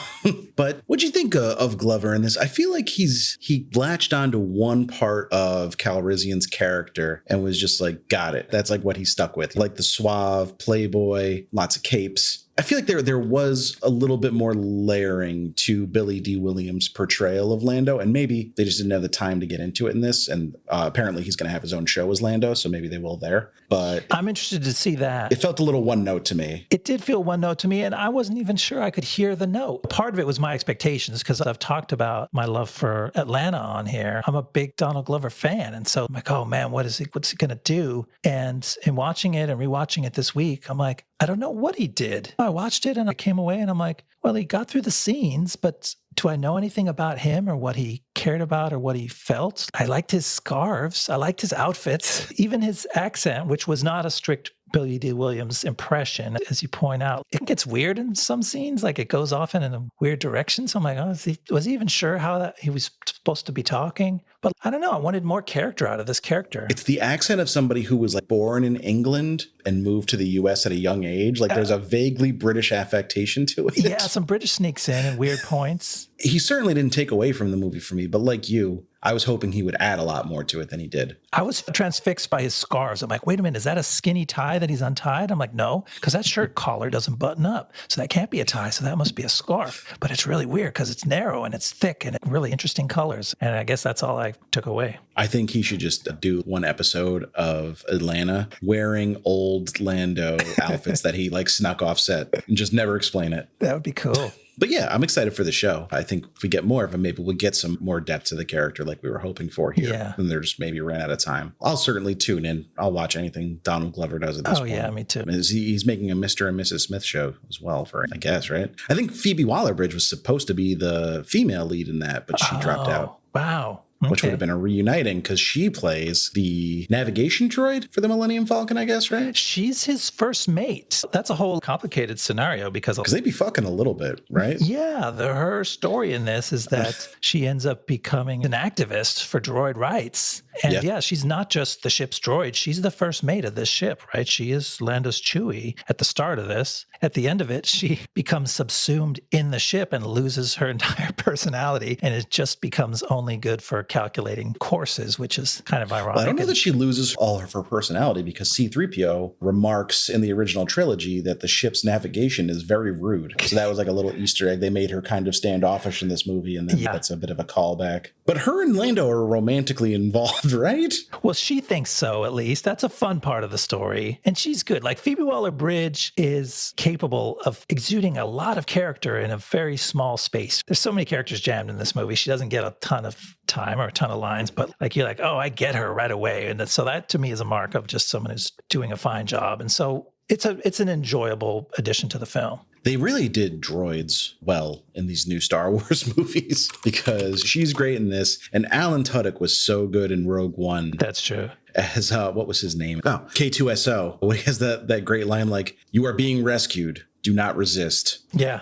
But what'd you think of Glover in this? I feel like he latched onto one part of Calrissian's character and was just like, got it. That's like what he stuck with. Like the suave playboy, lots of capes. I feel like there was a little bit more layering to Billy D. Williams' portrayal of Lando, and maybe they just didn't have the time to get into it in this. And apparently he's going to have his own show as Lando, so maybe they will there. But I'm interested to see that. It felt a little one note to me. It did feel one note to me, and I wasn't even sure I could hear the note. Part of it was my expectations, because I've talked about my love for Atlanta on here. I'm a big Donald Glover fan, and so I'm like, oh man, what's he going to do? And in watching it and rewatching it this week, I'm like, I don't know what he did. I watched it and I came away and I'm like, well, he got through the scenes, but do I know anything about him or what he cared about or what he felt? I liked his scarves. I liked his outfits, even his accent, which was not a strict Billy D. Williams impression, as you point out. It gets weird in some scenes, like it goes off in a weird direction. So I'm like, oh, was he even sure how that he was supposed to be talking. But I don't know. I wanted more character out of this character. It's the accent of somebody who was like born in England and moved to the US at a young age. Like there's a vaguely British affectation to it. Yeah, some British sneaks in at weird points. He certainly didn't take away from the movie for me, but like you, I was hoping he would add a lot more to it than he did. I was transfixed by his scarves. I'm like, wait a minute, is that a skinny tie that he's untied? I'm like, no, because that shirt collar doesn't button up. So that can't be a tie. So that must be a scarf. But it's really weird because it's narrow and it's thick and really interesting colors. And I guess that's all I took away. I think he should just do one episode of Atlanta wearing old Lando outfits that he like snuck off set and just never explain it. That would be cool. But yeah, I'm excited for the show. I think if we get more of him, maybe we'll get some more depth to the character like we were hoping for here. Yeah. And they're just maybe ran out of time. I'll certainly tune in. I'll watch anything Donald Glover does at this point. Oh, yeah, me too. He's making a Mr. and Mrs. Smith show as well for, I guess, right? I think Phoebe Waller-Bridge was supposed to be the female lead in that, but she dropped out. Wow. Which would have been a reuniting because she plays the navigation droid for the Millennium Falcon, I guess, right? She's his first mate. That's a whole complicated scenario because they'd be fucking a little bit, right? Yeah. Her story in this is that she ends up becoming an activist for droid rights. And yeah, she's not just the ship's droid. She's the first mate of this ship, right? She is Lando's Chewie at the start of this. At the end of it, she becomes subsumed in the ship and loses her entire personality. And it just becomes only good for calculating courses, which is kind of ironic. Well, I don't know that she loses all of her personality because C-3PO remarks in the original trilogy that the ship's navigation is very rude. So that was like a little Easter egg. They made her kind of standoffish in this movie, and then that's a bit of a callback. But her and Lando are romantically involved, right? Well, she thinks so, at least. That's a fun part of the story. And she's good. Like, Phoebe Waller-Bridge is capable of exuding a lot of character in a very small space. There's so many characters jammed in this movie. She doesn't get a ton of time or a ton of lines, but like you're like, oh, I get her right away. And so that to me is a mark of just someone who's doing a fine job. And so it's an enjoyable addition to the film. They really did droids well in these new Star Wars movies because she's great in this. And Alan Tudyk was so good in Rogue One. That's true. As, what was his name? Oh, K2SO. He has that great line like, you are being rescued. Do not resist. Yeah.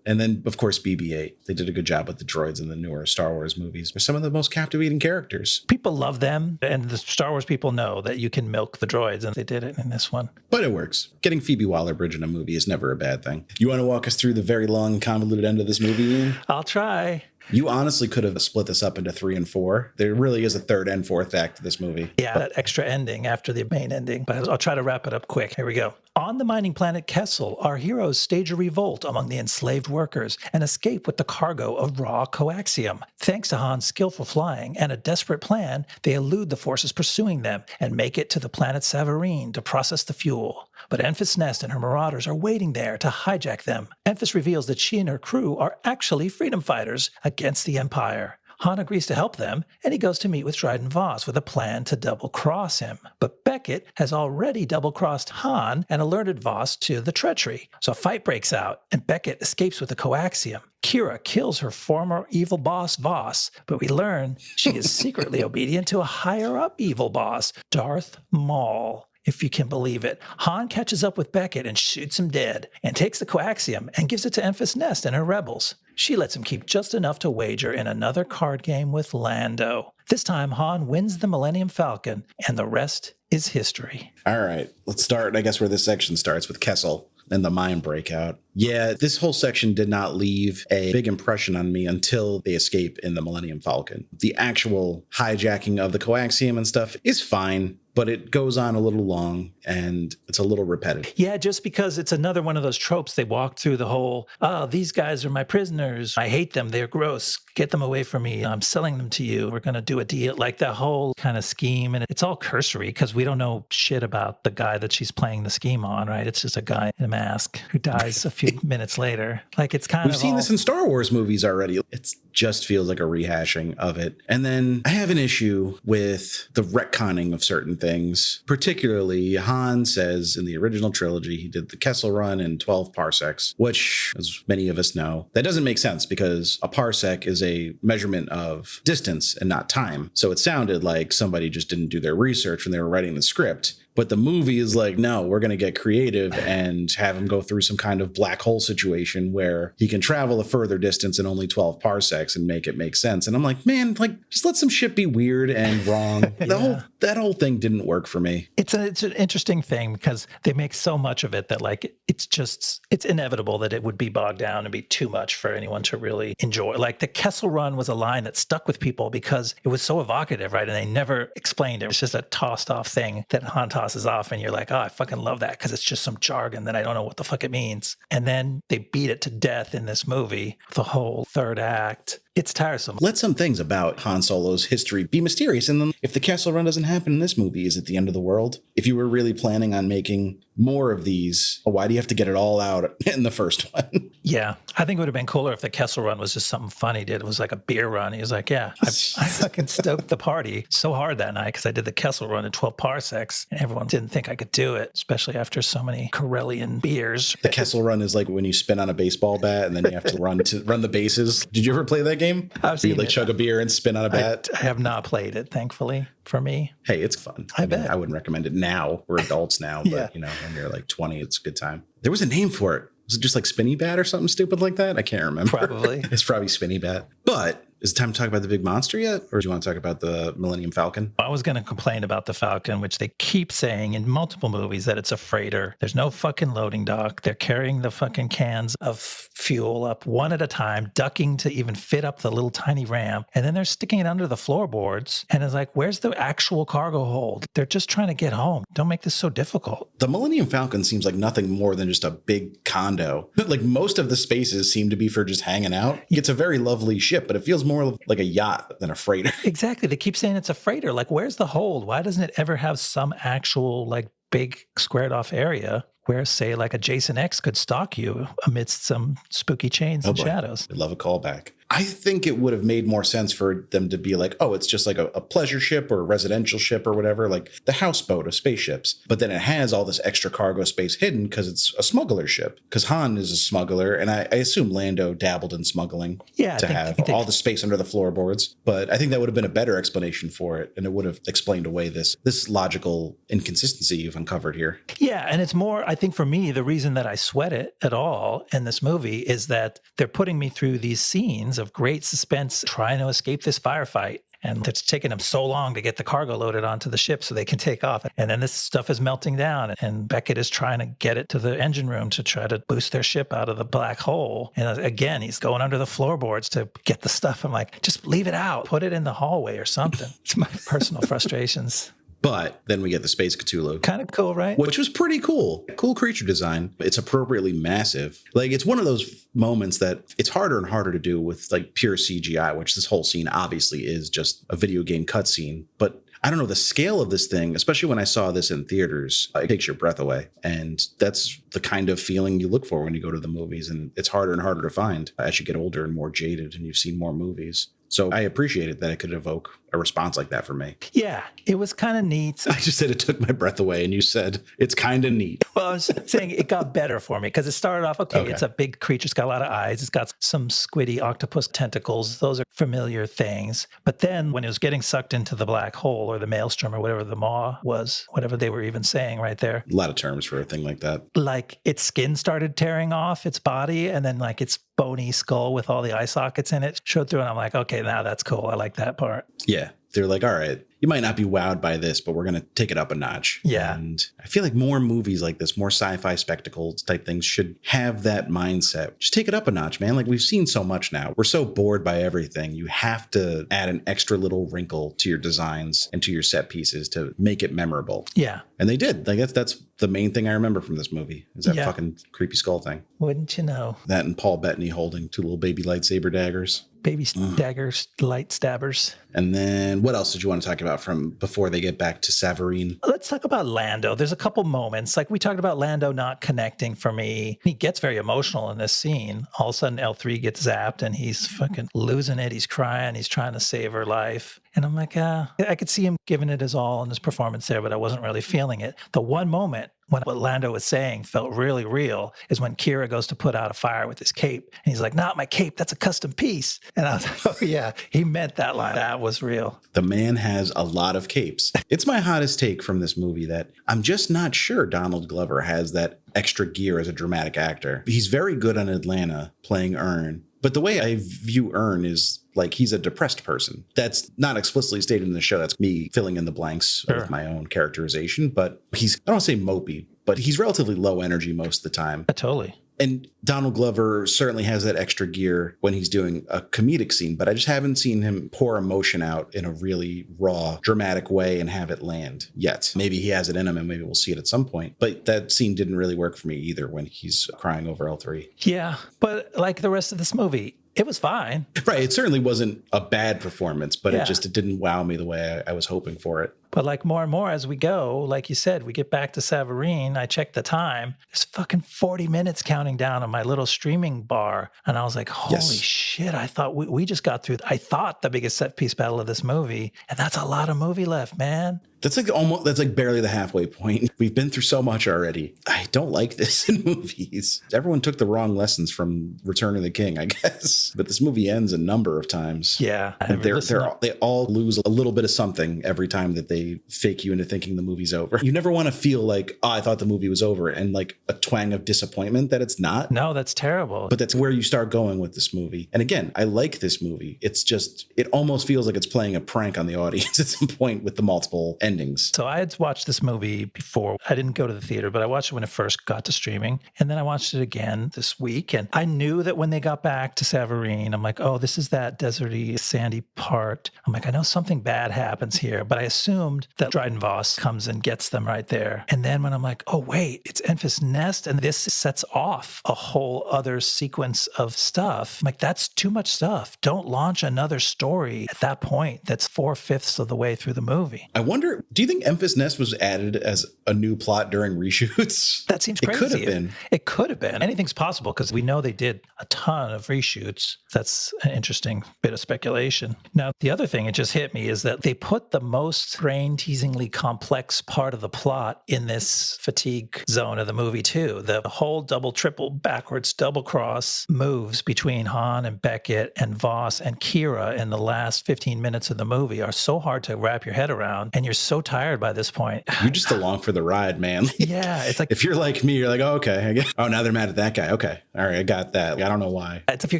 And then, of course, BB-8. They did a good job with the droids in the newer Star Wars movies. They're some of the most captivating characters. People love them, and the Star Wars people know that you can milk the droids, and they did it in this one. But it works. Getting Phoebe Waller-Bridge in a movie is never a bad thing. You want to walk us through the very long, convoluted end of this movie, Ian? I'll try. You honestly could have split this up into 3 and 4. There really is a third and fourth act to this movie. Yeah, that extra ending after the main ending. But I'll try to wrap it up quick. Here we go. On the mining planet Kessel, our heroes stage a revolt among the enslaved workers and escape with the cargo of raw coaxium. Thanks to Han's skillful flying and a desperate plan, they elude the forces pursuing them and make it to the planet Savareen to process the fuel. But Enfys Nest and her marauders are waiting there to hijack them. Enfys reveals that she and her crew are actually freedom fighters against the Empire. Han agrees to help them, and he goes to meet with Dryden Voss with a plan to double-cross him. But Beckett has already double-crossed Han and alerted Voss to the treachery. So a fight breaks out, and Beckett escapes with the coaxium. Kira kills her former evil boss, Voss, but we learn she is secretly obedient to a higher-up evil boss, Darth Maul. If you can believe it. Han catches up with Beckett and shoots him dead, and takes the coaxium and gives it to Enfys Nest and her rebels. She lets him keep just enough to wager in another card game with Lando. This time, Han wins the Millennium Falcon, and the rest is history. All right, let's start, I guess, where this section starts with Kessel and the mine breakout. Yeah, this whole section did not leave a big impression on me until they escape in the Millennium Falcon. The actual hijacking of the coaxium and stuff is fine, but it goes on a little long and it's a little repetitive. Yeah, just because it's another one of those tropes. They walk through the whole, oh, these guys are my prisoners. I hate them. They're gross. Get them away from me. I'm selling them to you. We're going to do a deal. Like that whole kind of scheme. And it's all cursory because we don't know shit about the guy that she's playing the scheme on, right? It's just a guy in a mask who dies a few minutes later. Like it's kind We've seen this in Star Wars movies already. It just feels like a rehashing of it. And then I have an issue with the retconning of certain things. Particularly, Han says in the original trilogy, he did the Kessel run in 12 parsecs, which, as many of us know, that doesn't make sense because a parsec is a measurement of distance and not time. So it sounded like somebody just didn't do their research when they were writing the script But the movie is like, no, we're going to get creative and have him go through some kind of black hole situation where he can travel a further distance in only 12 parsecs and make it make sense. And I'm like, man, like just let some shit be weird and wrong. That whole thing didn't work for me. It's an interesting thing because they make so much of it that like it's inevitable that it would be bogged down and be too much for anyone to really enjoy. Like the Kessel Run was a line that stuck with people because it was so evocative, right? And they never explained it. It's just a tossed off thing that Han tosses off and you're like, oh, I fucking love that because it's just some jargon that I don't know what the fuck it means. And then they beat it to death in this movie, the whole third act. It's tiresome. Let some things about Han Solo's history be mysterious. And then if the Kessel Run doesn't happen in this movie, is it the end of the world? If you were really planning on making more of these, why do you have to get it all out in the first one? Yeah, I think it would have been cooler if the Kessel Run was just something fun he did. It was like a beer run. He was like, yeah, I fucking stoked the party so hard that night because I did the Kessel Run in 12 parsecs and everyone didn't think I could do it, especially after so many Corellian beers. The Kessel Run is like when you spin on a baseball bat and then you have to run the bases. Did you ever play that game? I've seen you chug a beer and spin on a bat? I have not played it, thankfully, for me. Hey, it's fun. I bet. I wouldn't recommend it now. We're adults now, but when you're like 20, it's a good time. There was a name for it. Was it just like Spinny Bat or something stupid like that? I can't remember. Probably. It's probably Spinny Bat. But is it time to talk about the big monster yet? Or do you want to talk about the Millennium Falcon? I was going to complain about the Falcon, which they keep saying in multiple movies that it's a freighter. There's no fucking loading dock. They're carrying the fucking cans of fuel up one at a time, ducking to even fit up the little tiny ramp. And then they're sticking it under the floorboards. And it's like, where's the actual cargo hold? They're just trying to get home. Don't make this so difficult. The Millennium Falcon seems like nothing more than just a big condo. Like most of the spaces seem to be for just hanging out. It's a very lovely ship, but it feels more like a yacht than a freighter. Exactly. They keep saying it's a freighter. Like, where's the hold? Why doesn't it ever have some actual, like, big squared off area where, say, like a Jason X could stalk you amidst some spooky chains and shadows? I'd love a callback. I think it would have made more sense for them to be like, oh, it's just like a pleasure ship or a residential ship or whatever, like the houseboat of spaceships. But then it has all this extra cargo space hidden because it's a smuggler ship. Because Han is a smuggler, and I assume Lando dabbled in smuggling to have all the space under the floorboards. But I think that would have been a better explanation for it, and it would have explained away this logical inconsistency you've uncovered here. Yeah, and it's more, I think for me, the reason that I sweat it at all in this movie is that they're putting me through these scenes of great suspense trying to escape this firefight. And it's taking them so long to get the cargo loaded onto the ship so they can take off. And then this stuff is melting down. And Beckett is trying to get it to the engine room to try to boost their ship out of the black hole. And again, he's going under the floorboards to get the stuff. I'm like, just leave it out. Put it in the hallway or something. It's my personal frustrations. But then we get the Space Cthulhu. Kind of cool, right? Which was pretty cool. Cool creature design. It's appropriately massive. Like, it's one of those moments that it's harder and harder to do with, like, pure CGI, which this whole scene obviously is just a video game cutscene. But I don't know, the scale of this thing, especially when I saw this in theaters, it takes your breath away. And that's the kind of feeling you look for when you go to the movies. And it's harder and harder to find as you get older and more jaded and you've seen more movies. So I appreciated that it could evoke a response like that from me. Yeah, it was kind of neat. I just said it took my breath away, and you said it's kind of neat. Well, I was saying it got better for me because it started off, okay, it's a big creature. It's got a lot of eyes. It's got some squiddy octopus tentacles. Those are familiar things. But then when it was getting sucked into the black hole or the maelstrom or whatever the maw was, whatever they were even saying right there. A lot of terms for a thing like that. Like its skin started tearing off its body, and then like its bony skull with all the eye sockets in it showed through. And I'm like, okay, now that's cool. I like that part. Yeah. They're like, all right, you might not be wowed by this, but we're going to take it up a notch. Yeah. And I feel like more movies like this, more sci-fi spectacles type things should have that mindset. Just take it up a notch, man. Like, we've seen so much now. We're so bored by everything. You have to add an extra little wrinkle to your designs and to your set pieces to make it memorable. Yeah. And they did. Like, that's the main thing I remember from this movie is that fucking creepy skull thing. Wouldn't you know? That and Paul Bettany holding two little baby lightsaber daggers. Baby daggers, light stabbers. And then what else did you want to talk about from before they get back to Savareen? Let's talk about Lando. There's a couple moments. Like we talked about Lando not connecting for me. He gets very emotional in this scene. All of a sudden L3 gets zapped and he's fucking losing it. He's crying. He's trying to save her life. And I'm like, I could see him giving it his all in his performance there, but I wasn't really feeling it. The one moment when what Lando was saying felt really real is when Kira goes to put out a fire with his cape. And he's like, not my cape, that's a custom piece. And I was like, oh yeah, he meant that line. That was real. The man has a lot of capes. It's my hottest take from this movie that I'm just not sure Donald Glover has that extra gear as a dramatic actor. He's very good on Atlanta playing Ern. But the way I view Ern is like he's a depressed person. That's not explicitly stated in the show. That's me filling in the blanks with my own characterization. But he's, I don't want to say mopey, but he's relatively low energy most of the time. Totally. And Donald Glover certainly has that extra gear when he's doing a comedic scene, but I just haven't seen him pour emotion out in a really raw, dramatic way and have it land yet. Maybe he has it in him and maybe we'll see it at some point. But that scene didn't really work for me either when he's crying over L3. Yeah, but like the rest of this movie, it was fine. Right. It certainly wasn't a bad performance, but it didn't wow me the way I was hoping for it. But like more and more as we go, like you said, we get back to Savareen. I checked the time. There's fucking 40 minutes counting down on my little streaming bar. And I was like, holy shit, I thought we just got through, I thought the biggest set piece battle of this movie. And that's a lot of movie left, man. That's like barely the halfway point. We've been through so much already. I don't like this in movies. Everyone took the wrong lessons from Return of the King, I guess. But this movie ends a number of times. Yeah. And they all lose a little bit of something every time that they fake you into thinking the movie's over. You never want to feel like, oh, I thought the movie was over, and like a twang of disappointment that it's not. No, that's terrible. But that's where you start going with this movie. And again, I like this movie. It's just, it almost feels like it's playing a prank on the audience at some point with the multiple endings. So I had watched this movie before. I didn't go to the theater, but I watched it when it first got to streaming. And then I watched it again this week. And I knew that when they got back to Savareen, I'm like, oh, this is that deserty, sandy part. I'm like, I know something bad happens here. But I assumed that Dryden Voss comes and gets them right there. And then when I'm like, oh, wait, it's Enfys Nest. And this sets off a whole other sequence of stuff. I'm like, that's too much stuff. Don't launch another story at that point. That's 4/5 of the way through the movie. I wonder, do you think Enfys Nest was added as a new plot during reshoots? That seems crazy. It could have been. It could have been. Anything's possible because we know they did a ton of reshoots. That's an interesting bit of speculation. Now, the other thing it just hit me is that they put the most brain-teasingly complex part of the plot in this fatigue zone of the movie, too. The whole double, triple, backwards, double cross moves between Han and Beckett and Voss and Kira in the last 15 minutes of the movie are so hard to wrap your head around, and you're so tired by this point. You're just along for the ride, man. Yeah, it's like, if you're like me, you're like, oh, okay. I guess, oh, now they're mad at that guy. Okay. All right. I got that. I don't know why. It's, if you're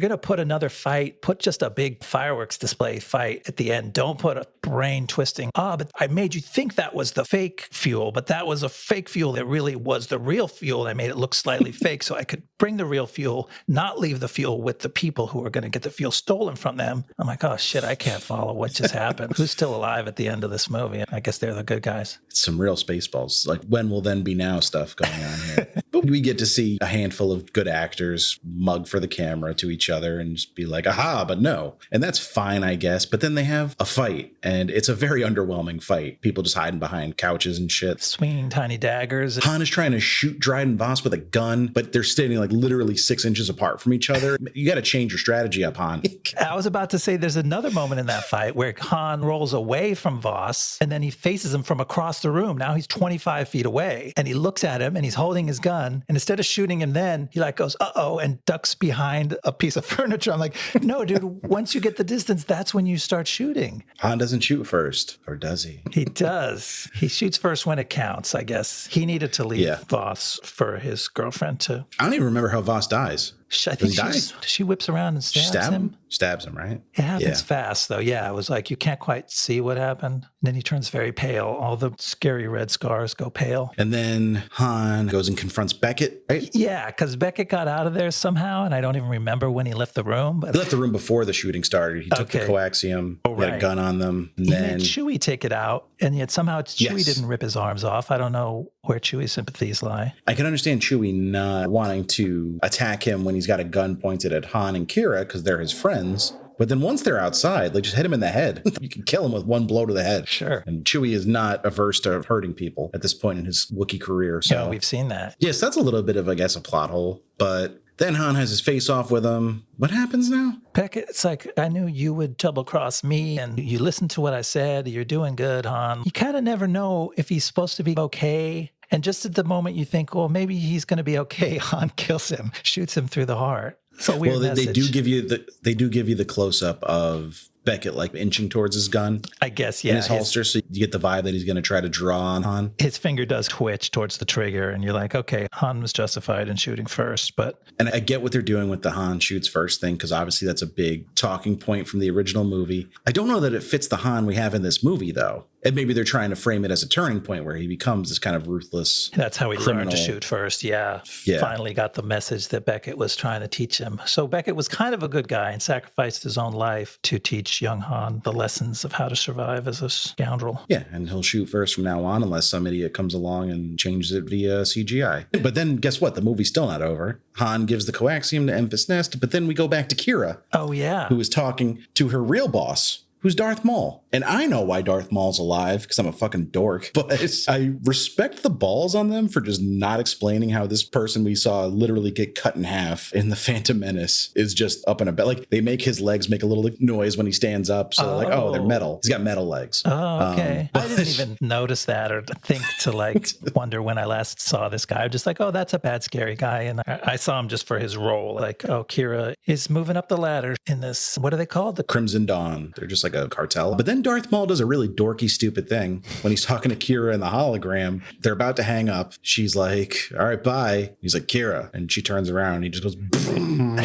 going to put another fight, put just a big fireworks display fight at the end. Don't put a brain twisting. But I made you think that was the fake fuel, but that was a fake fuel that really was the real fuel. I made it look slightly fake so I could bring the real fuel, not leave the fuel with the people who are going to get the fuel stolen from them. I'm like, oh shit, I can't follow what just happened. Who's still alive at the end of this movie? I guess they're the good guys. It's some real Spaceballs, like when will then be now stuff going on here. But we get to see a handful of good actors mug for the camera to each other and just be like, aha, but no. And that's fine, I guess. But then they have a fight, and it's a very underwhelming fight. People just hiding behind couches and shit. Swinging tiny daggers. Han is trying to shoot Dryden Voss with a gun, but they're standing like literally 6 inches apart from each other. You got to change your strategy up, Han. I was about to say there's another moment in that fight where Han rolls away from Voss, and then he faces him from across the room. Now he's 25 feet away, and he looks at him, and he's holding his gun. And instead of shooting him then, he like goes, uh-oh, and ducks behind a piece of furniture. I'm like, no, dude, once you get the distance, that's when you start shooting. Han doesn't shoot first, or does he? He does. He shoots first when it counts, I guess. He needed to leave Voss for his girlfriend to... I don't even remember how Voss dies. I think she whips around and stabs him. Stabs him, right? It happens fast, though. Yeah, it was like you can't quite see what happened. And then he turns very pale. All the scary red scars go pale. And then Han goes and confronts Beckett, right? Yeah, because Beckett got out of there somehow, and I don't even remember when he left the room. But he left the room before the shooting started. He took the coaxium, had a gun on them. And then Chewie take it out, and yet somehow Chewie didn't rip his arms off. I don't know where Chewie's sympathies lie. I can understand Chewie not wanting to attack him when he's got a gun pointed at Han and Kira because they're his friends. But then once they're outside, like just hit him in the head. You can kill him with one blow to the head. Sure. And Chewie is not averse to hurting people at this point in his Wookiee career. So yeah, we've seen that. Yes, that's a little bit of, I guess, a plot hole. But Then Han has his face off with him. What happens now? Beckett, it's like, I knew you would double cross me and you listened to what I said. You're doing good, Han. You kind of never know if he's supposed to be okay. And just at the moment you think, well, maybe he's going to be okay, Han kills him, shoots him through the heart. So weird. Well, they do give you the close up of Beckett like inching towards his gun. I guess, yeah. In his holster, so you get the vibe that he's going to try to draw on Han. His finger does twitch towards the trigger, and you're like, okay, Han was justified in shooting first, but... And I get what they're doing with the Han shoots first thing, because obviously that's a big talking point from the original movie. I don't know that it fits the Han we have in this movie, though. And maybe they're trying to frame it as a turning point where he becomes this kind of ruthless That's how he criminal. learned to shoot first, yeah. Finally got the message that Beckett was trying to teach him. So Beckett was kind of a good guy and sacrificed his own life to teach young Han the lessons of how to survive as a scoundrel. Yeah, and he'll shoot first from now on unless some idiot comes along and changes it via CGI. But then guess what? The movie's still not over. Han gives the coaxium to Enfys Nest, but then we go back to Kira. Oh, yeah. Who is talking to her real boss, who's Darth Maul. And I know why Darth Maul's alive, because I'm a fucking dork. But I respect the balls on them for just not explaining how this person we saw literally get cut in half in The Phantom Menace is just up in a bed. Like, they make his legs make a little noise when he stands up. So like, oh, they're metal. He's got metal legs. Oh, okay. I didn't even notice that or think to like wonder when I last saw this guy. I'm just like, oh, that's a bad, scary guy. And I saw him just for his role. Like, oh, Kira is moving up the ladder in this, what are they called? The Crimson Dawn. They're just like a cartel. But then Darth Maul does a really dorky, stupid thing when he's talking to Kira in the hologram. They're about to hang up. She's like, all right, bye. He's like, Kira. And she turns around and he just goes, and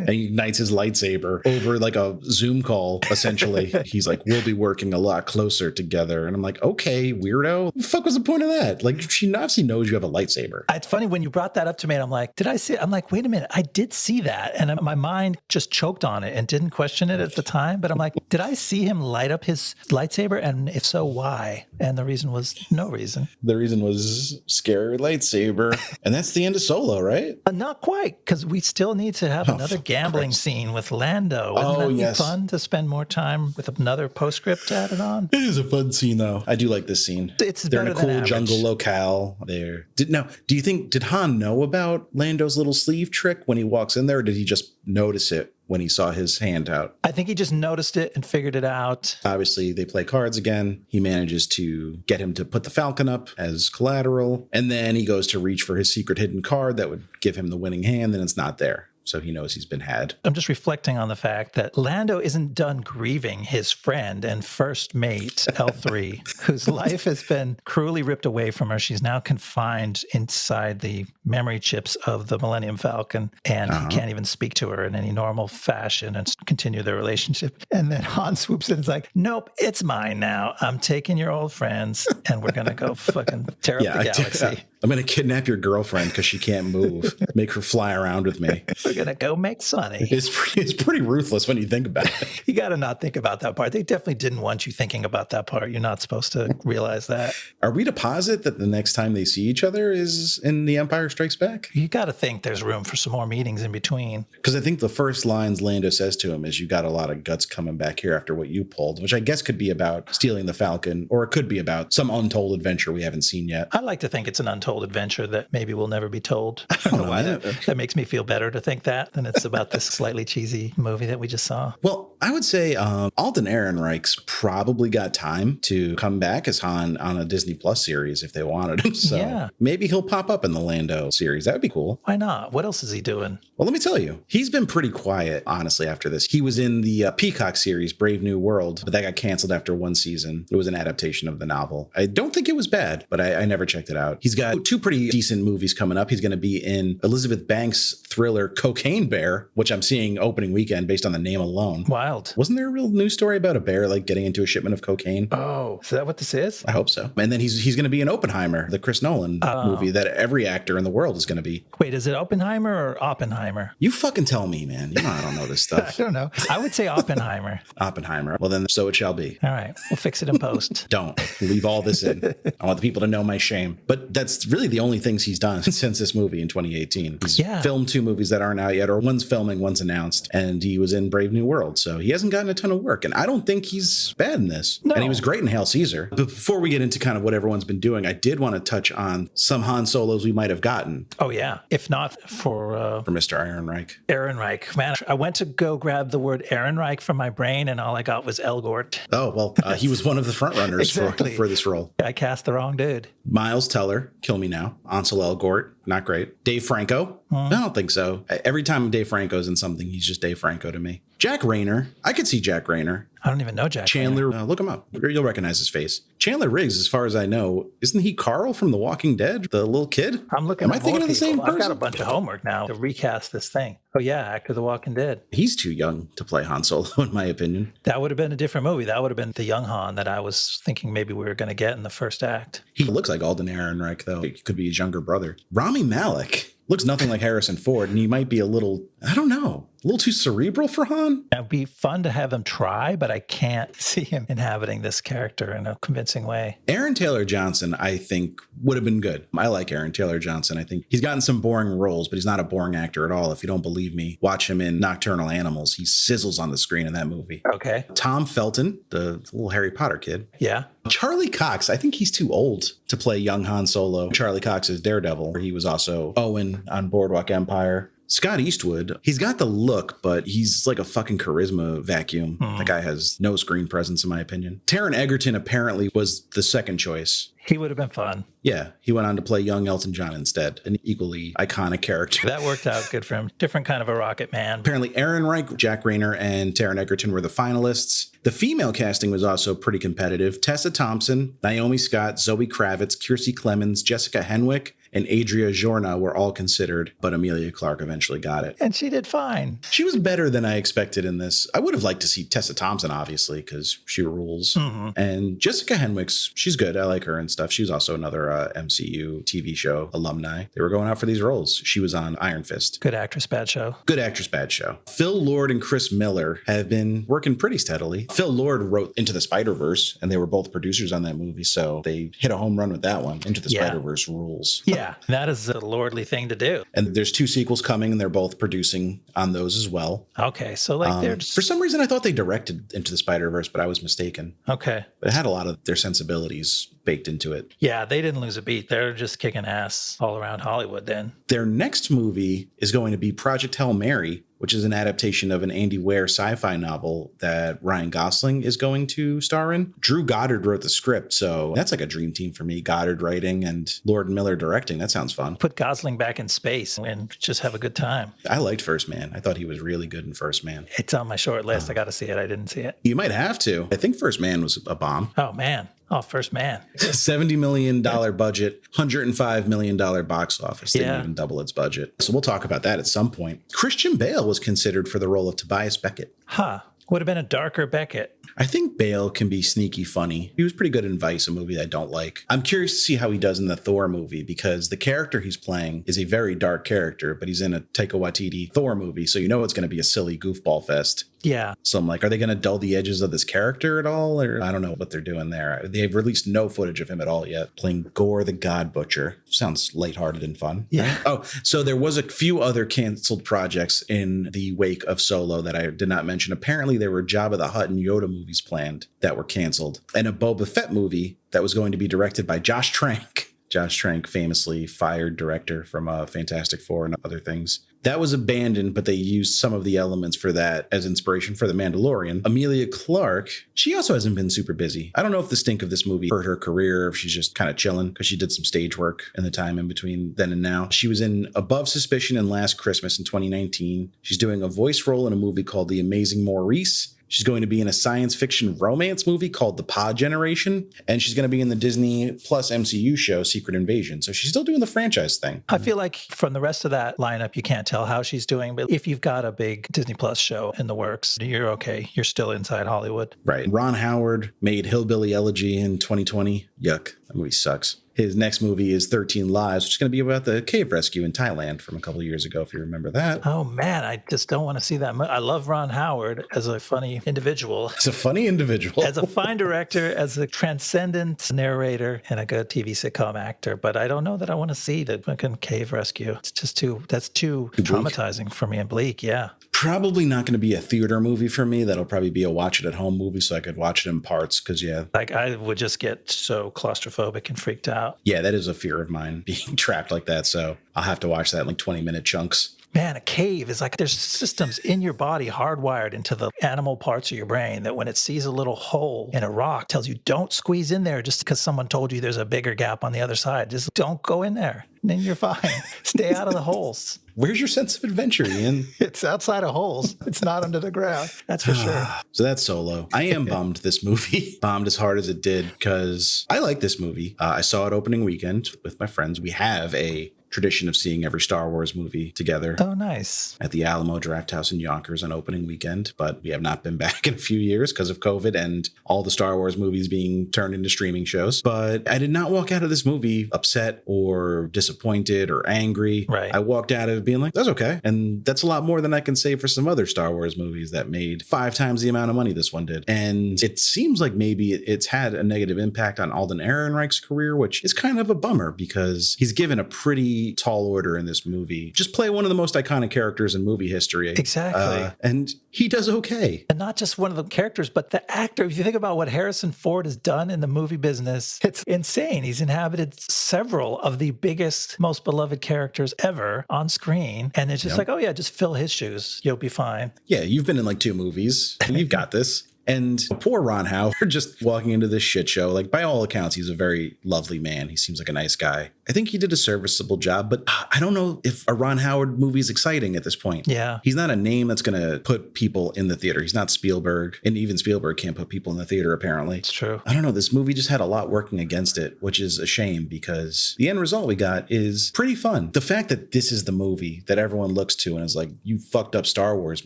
he ignites his lightsaber over like a Zoom call, essentially. He's like, we'll be working a lot closer together. And I'm like, okay, weirdo. What the fuck was the point of that? Like, she obviously knows you have a lightsaber. It's funny when you brought that up to me and I'm like, did I see it? I'm like, wait a minute. I did see that. And my mind just choked on it and didn't question it at the time. But I'm like, did I see him light up his lightsaber? And if so, why? And the reason was no reason. The reason was scary lightsaber. And that's the end of Solo, right? Not quite, because we still need to have another gambling scene with Lando. Isn't that fun to spend more time with another postscript added on? It is a fun scene, though. I do like this scene. They're in a cool jungle locale. Did Han know about Lando's little sleeve trick when he walks in there, or did he just notice it when he saw his hand out? I think he just noticed it and figured it out. Obviously, they play cards again. He manages to get him to put the Falcon up as collateral. And then he goes to reach for his secret hidden card that would give him the winning hand, and it's not there. So he knows he's been had. I'm just reflecting on the fact that Lando isn't done grieving his friend and first mate, L3, whose life has been cruelly ripped away from her. She's now confined inside the memory chips of the Millennium Falcon, and he can't even speak to her in any normal fashion and continue their relationship. And then Han swoops in and is like, nope, it's mine now. I'm taking your old friends, and we're going to go fucking tear up the galaxy. I'm going to kidnap your girlfriend because she can't move. Make her fly around with me. We're going to go make money. It's pretty ruthless when you think about it. You got to not think about that part. They definitely didn't want you thinking about that part. You're not supposed to realize that. Are we to posit that the next time they see each other is in The Empire Strikes Back? You got to think there's room for some more meetings in between. Because I think the first lines Lando says to him is, you got a lot of guts coming back here after what you pulled, which I guess could be about stealing the Falcon, or it could be about some untold adventure we haven't seen yet. I like to think it's an untold adventure that maybe we'll never be told. I don't know why. That makes me feel better to think that than it's about this slightly cheesy movie that we just saw. Well, I would say Alden Ehrenreich's probably got time to come back as Han on a Disney Plus series if they wanted him. So maybe he'll pop up in the Lando series. That would be cool. Why not? What else is he doing? Well, let me tell you, he's been pretty quiet, honestly, after this. He was in the Peacock series, Brave New World, but that got canceled after one season. It was an adaptation of the novel. I don't think it was bad, but I never checked it out. He's got two pretty decent movies coming up. He's going to be in Elizabeth Banks' thriller Cocaine Bear, which I'm seeing opening weekend based on the name alone. Wild. Wasn't there a real news story about a bear like getting into a shipment of cocaine? Oh, is that what this is? I hope so. And then he's going to be in Oppenheimer, the Chris Nolan movie that every actor in the world is going to be. Wait, is it Oppenheimer or Oppenheimer? You fucking tell me, man. You know I don't know this stuff. I don't know. I would say Oppenheimer. Oppenheimer. Well, then so it shall be. All right. We'll fix it in post. Don't. Leave all this in. I want the people to know my shame. But that's really the only things he's done since this movie in 2018. He's filmed two movies that aren't out yet, or one's filming, one's announced, and he was in Brave New World. So So he hasn't gotten a ton of work. And I don't think he's bad in this. No. And he was great in Hail Caesar. But before we get into kind of what everyone's been doing, I did want to touch on some Han Solos we might have gotten. Oh, yeah. If not for Mr. Ehrenreich. Ehrenreich. Man, I went to go grab the word Ehrenreich from my brain, and all I got was Elgort. Oh, well, he was one of the front runners Exactly. for this role. I cast the wrong dude. Miles Teller, Kill Me Now. Ansel Elgort, not great. Dave Franco, I don't think so. Every time Dave Franco's in something, he's just Dave Franco to me. Jack Rayner, I could see Jack Rayner. I don't even know Jack. Chandler, look him up. You'll recognize his face. Chandler Riggs, as far as I know, isn't he Carl from The Walking Dead, the little kid? I'm looking. Am I thinking of the same person? I've got a bunch of homework now to recast this thing. Oh yeah, actor of The Walking Dead. He's too young to play Han Solo, in my opinion. That would have been a different movie. That would have been the young Han that I was thinking maybe we were going to get in the first act. He looks like Alden Ehrenreich, though. He could be his younger brother. Rami Malek looks nothing like Harrison Ford, and he might be a little, I don't know, a little too cerebral for Han. It would be fun to have him try, but I can't see him inhabiting this character in a convincing way. Aaron Taylor Johnson, I think, would have been good. I like Aaron Taylor Johnson. I think he's gotten some boring roles, but he's not a boring actor at all. If you don't believe me, watch him in Nocturnal Animals. He sizzles on the screen in that movie. Okay. Tom Felton, the little Harry Potter kid. Yeah. Charlie Cox, I think he's too old to play young Han Solo. Charlie Cox is Daredevil. He was also Owen on Boardwalk Empire. Scott Eastwood, he's got the look, but he's like a fucking charisma vacuum. That guy has no screen presence, in my opinion. Taron Egerton apparently was the second choice. He would have been fun. Yeah, he went on to play young Elton John instead, an equally iconic character. That worked out good for him. Different kind of a rocket man. Apparently, Ehrenreich, Jack Rayner, and Taron Egerton were the finalists. The female casting was also pretty competitive. Tessa Thompson, Naomi Scott, Zoe Kravitz, Kiersey Clemens, Jessica Henwick, and Adria Jorna were all considered, but Emilia Clarke eventually got it. And she did fine. She was better than I expected in this. I would have liked to see Tessa Thompson, obviously, because she rules. And Jessica Henwick's, she's good. I like her and stuff. She was also another MCU TV show alumni. They were going out for these roles. She was on Iron Fist. Good actress, bad show. Good actress, bad show. Phil Lord and Chris Miller have been working pretty steadily. Phil Lord wrote Into the Spider-Verse, and they were both producers on that movie, so they hit a home run with that one. Into the Spider-Verse rules. Yeah, that is a lordly thing to do. And there's 2 sequels coming, and they're both producing on those as well. Okay, so like they're just... For some reason, I thought they directed Into the Spider-Verse, but I was mistaken. Okay. But it had a lot of their sensibilities baked into it. Yeah, they didn't lose a beat. They're just kicking ass all around Hollywood then. Their next movie is going to be Project Hail Mary, which is an adaptation of an Andy Weir sci-fi novel that Ryan Gosling is going to star in. Drew Goddard wrote the script, so that's like a dream team for me. Goddard writing and Lord and Miller directing. That sounds fun. Put Gosling back in space and just have a good time. I liked First Man. I thought he was really good in First Man. It's on my short list. I got to see it. I didn't see it. You might have to. I think First Man was a bomb. Oh, man. Oh, First Man. $70 million budget, $105 million box office. They didn't even double its budget. So we'll talk about that at some point. Christian Bale was considered for the role of Tobias Beckett. Huh. Would have been a darker Beckett. I think Bale can be sneaky funny. He was pretty good in Vice, a movie I don't like. I'm curious to see how he does in the Thor movie, because the character he's playing is a very dark character, but he's in a Taika Waititi Thor movie, so you know it's going to be a silly goofball fest. Yeah. So I'm like, are they going to dull the edges of this character at all? Or I don't know what they're doing there. They've released no footage of him at all yet. Playing Gore the God Butcher. Sounds lighthearted and fun. Yeah. Oh, so there was a few other canceled projects in the wake of Solo that I did not mention. Apparently there were Jabba the Hutt and Yoda movies planned that were canceled. And a Boba Fett movie that was going to be directed by Josh Trank. Josh Trank, famously fired director from Fantastic Four and other things. That was abandoned, but they used some of the elements for that as inspiration for The Mandalorian. Emilia Clarke, she also hasn't been super busy. I don't know if the stink of this movie hurt her career, or if she's just kind of chilling, because she did some stage work in the time in between then and now. She was in Above Suspicion and Last Christmas in 2019. She's doing a voice role in a movie called The Amazing Maurice. She's going to be in a science fiction romance movie called The Pod Generation, and she's going to be in the Disney Plus MCU show Secret Invasion. So she's still doing the franchise thing. I feel like from the rest of that lineup, you can't tell how she's doing, but if you've got a big Disney Plus show in the works, you're okay. You're still inside Hollywood. Right. Ron Howard made Hillbilly Elegy in 2020. Yuck. That movie sucks. His next movie is 13 Lives, which is going to be about the cave rescue in Thailand from a couple of years ago, if you remember that. Oh, man, I just don't want to see that. I love Ron Howard as a funny individual. He's a funny individual. As a fine director, as a transcendent narrator, and a good TV sitcom actor. But I don't know that I want to see the fucking cave rescue. It's just that's too traumatizing for me and bleak, yeah. Probably not going to be a theater movie for me. That'll probably be a watch it at home movie so I could watch it in parts because, Like I would just get so claustrophobic and freaked out. Yeah, that is a fear of mine, being trapped like that. So I'll have to watch that in like 20-minute chunks. Man, a cave is like there's systems in your body hardwired into the animal parts of your brain that when it sees a little hole in a rock tells you don't squeeze in there just because someone told you there's a bigger gap on the other side. Just don't go in there. And then you're fine. Stay out of the holes. Where's your sense of adventure, Ian? It's outside of holes. It's not under the ground. That's for sure. So that's Solo. I am bummed this movie bombed as hard as it did because I like this movie. I saw it opening weekend with my friends. We have a tradition of seeing every Star Wars movie together. Oh, nice. At the Alamo Draft House in Yonkers on opening weekend, but we have not been back in a few years because of COVID and all the Star Wars movies being turned into streaming shows. But I did not walk out of this movie upset or disappointed or angry. Right. I walked out of it being like, that's okay. And that's a lot more than I can say for some other Star Wars movies that made 5 times the amount of money this one did. And it seems like maybe it's had a negative impact on Alden Ehrenreich's career, which is kind of a bummer because he's given a pretty tall order in this movie. Just play one of the most iconic characters in movie history. Exactly. And he does okay. And not just one of the characters, but the actor. If you think about what Harrison Ford has done in the movie business, it's insane. He's inhabited several of the biggest, most beloved characters ever on screen. And it's just like, oh yeah, just fill his shoes. You'll be fine. Yeah, you've been in like 2 movies. You've got this. And poor Ron Howard just walking into this shit show. Like, by all accounts, he's a very lovely man. He seems like a nice guy. I think he did a serviceable job, but I don't know if a Ron Howard movie is exciting at this point. Yeah. He's not a name that's going to put people in the theater. He's not Spielberg. And even Spielberg can't put people in the theater, apparently. It's true. I don't know. This movie just had a lot working against it, which is a shame because the end result we got is pretty fun. The fact that this is the movie that everyone looks to and is like, you fucked up Star Wars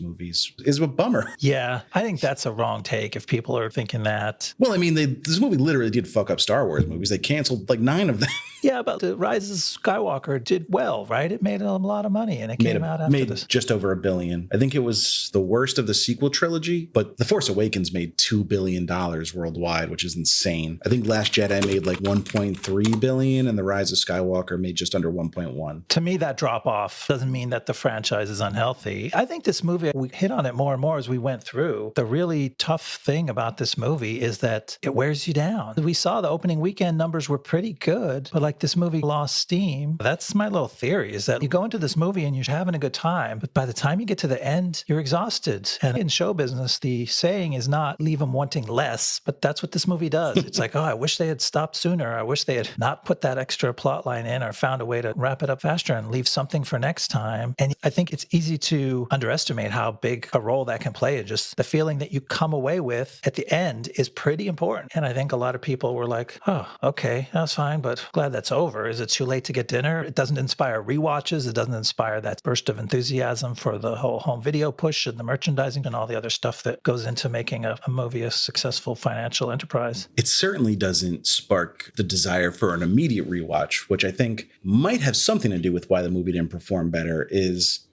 movies is a bummer. Yeah. I think that's a wrong take if people are thinking that. Well, I mean, this movie literally did fuck up Star Wars movies. They canceled like 9 of them. Yeah, but the Rise of Skywalker did well, right? It made a lot of money and it came out after this. Just over $1 billion. I think it was the worst of the sequel trilogy, but The Force Awakens made $2 billion worldwide, which is insane. I think Last Jedi made like 1.3 billion and The Rise of Skywalker made just under 1.1. To me, that drop off doesn't mean that the franchise is unhealthy. I think this movie, we hit on it more and more as we went through. The really tough thing about this movie is that it wears you down. We saw the opening weekend numbers were pretty good, but like this movie lost steam. That's my little theory, is that you go into this movie and you're having a good time, but by the time you get to the end, you're exhausted. And in show business, the saying is not leave them wanting less, but that's what this movie does. It's like, oh, I wish they had stopped sooner. I wish they had not put that extra plot line in or found a way to wrap it up faster and leave something for next time. And I think it's easy to underestimate how big a role that can play. Just the feeling that you come away with at the end is pretty important. And I think a lot of people were like, oh, okay, that's fine, but glad that's over. Is it too late to get dinner? It doesn't inspire rewatches. It doesn't inspire that burst of enthusiasm for the whole home video push and the merchandising and all the other stuff that goes into making a movie a successful financial enterprise. It certainly doesn't spark the desire for an immediate rewatch, which I think might have something to do with why the movie didn't perform better.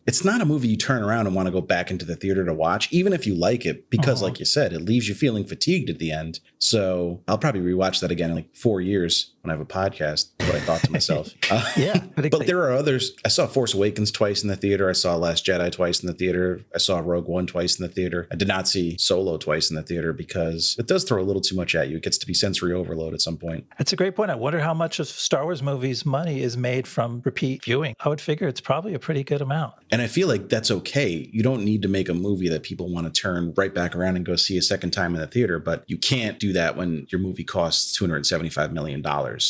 It's not a movie you turn around and want to go back into the theater to watch, even if you like it, because like you said, it leaves you feeling fatigued at the end. So I'll probably rewatch that again in like 4 years when I have a podcast, what I thought to myself. Yeah. But there are others. I saw Force Awakens twice in the theater. I saw Last Jedi twice in the theater. I saw Rogue One twice in the theater. I did not see Solo twice in the theater because it does throw a little too much at you. It gets to be sensory overload at some point. That's a great point. I wonder how much of Star Wars movies' money is made from repeat viewing. I would figure it's probably a pretty good amount. And I feel like that's okay. You don't need to make a movie that people want to turn right back around and go see a second time in the theater, but you can't do that when your movie costs $275 million.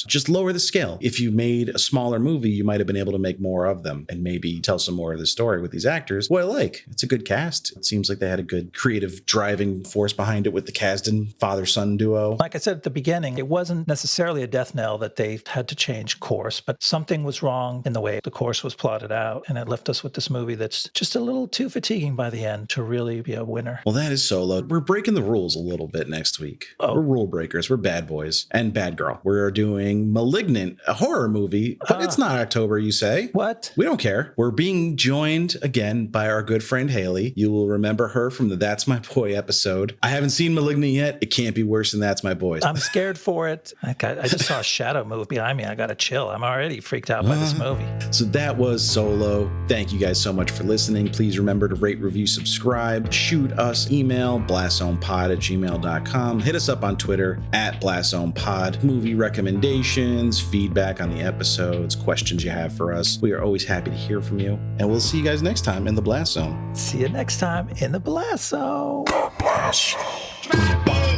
Just lower the scale. If you made a smaller movie, you might have been able to make more of them and maybe tell some more of the story with these actors. Well, I like. It's a good cast. It seems like they had a good creative driving force behind it with the Kasdan father-son duo. Like I said at the beginning, it wasn't necessarily a death knell that they had to change course, but something was wrong in the way the course was plotted out, and it left us with this movie that's just a little too fatiguing by the end to really be a winner. Well, that is Solo. We're breaking the rules a little bit next week. We're rule breakers. We're bad boys and bad girl. We're doing Malignant, a horror movie, but it's not October, you say? What? We don't care. We're being joined again by our good friend Hayley. You will remember her from the That's My Boy episode. I haven't seen Malignant yet. It can't be worse than That's My Boy. I'm scared for it. I just saw a shadow move behind me. I got to chill. I'm already freaked out by this movie. So that was Solo. Thank you guys so so much for listening. Please remember to rate, review, subscribe, shoot us email, blastzonepod@gmail.com. Hit us up on Twitter @blastzonepod. Movie recommendations, feedback on the episodes, questions you have for us. We are always happy to hear from you. And we'll see you guys next time in the Blast Zone. See you next time in the Blast Zone. Blast Zone.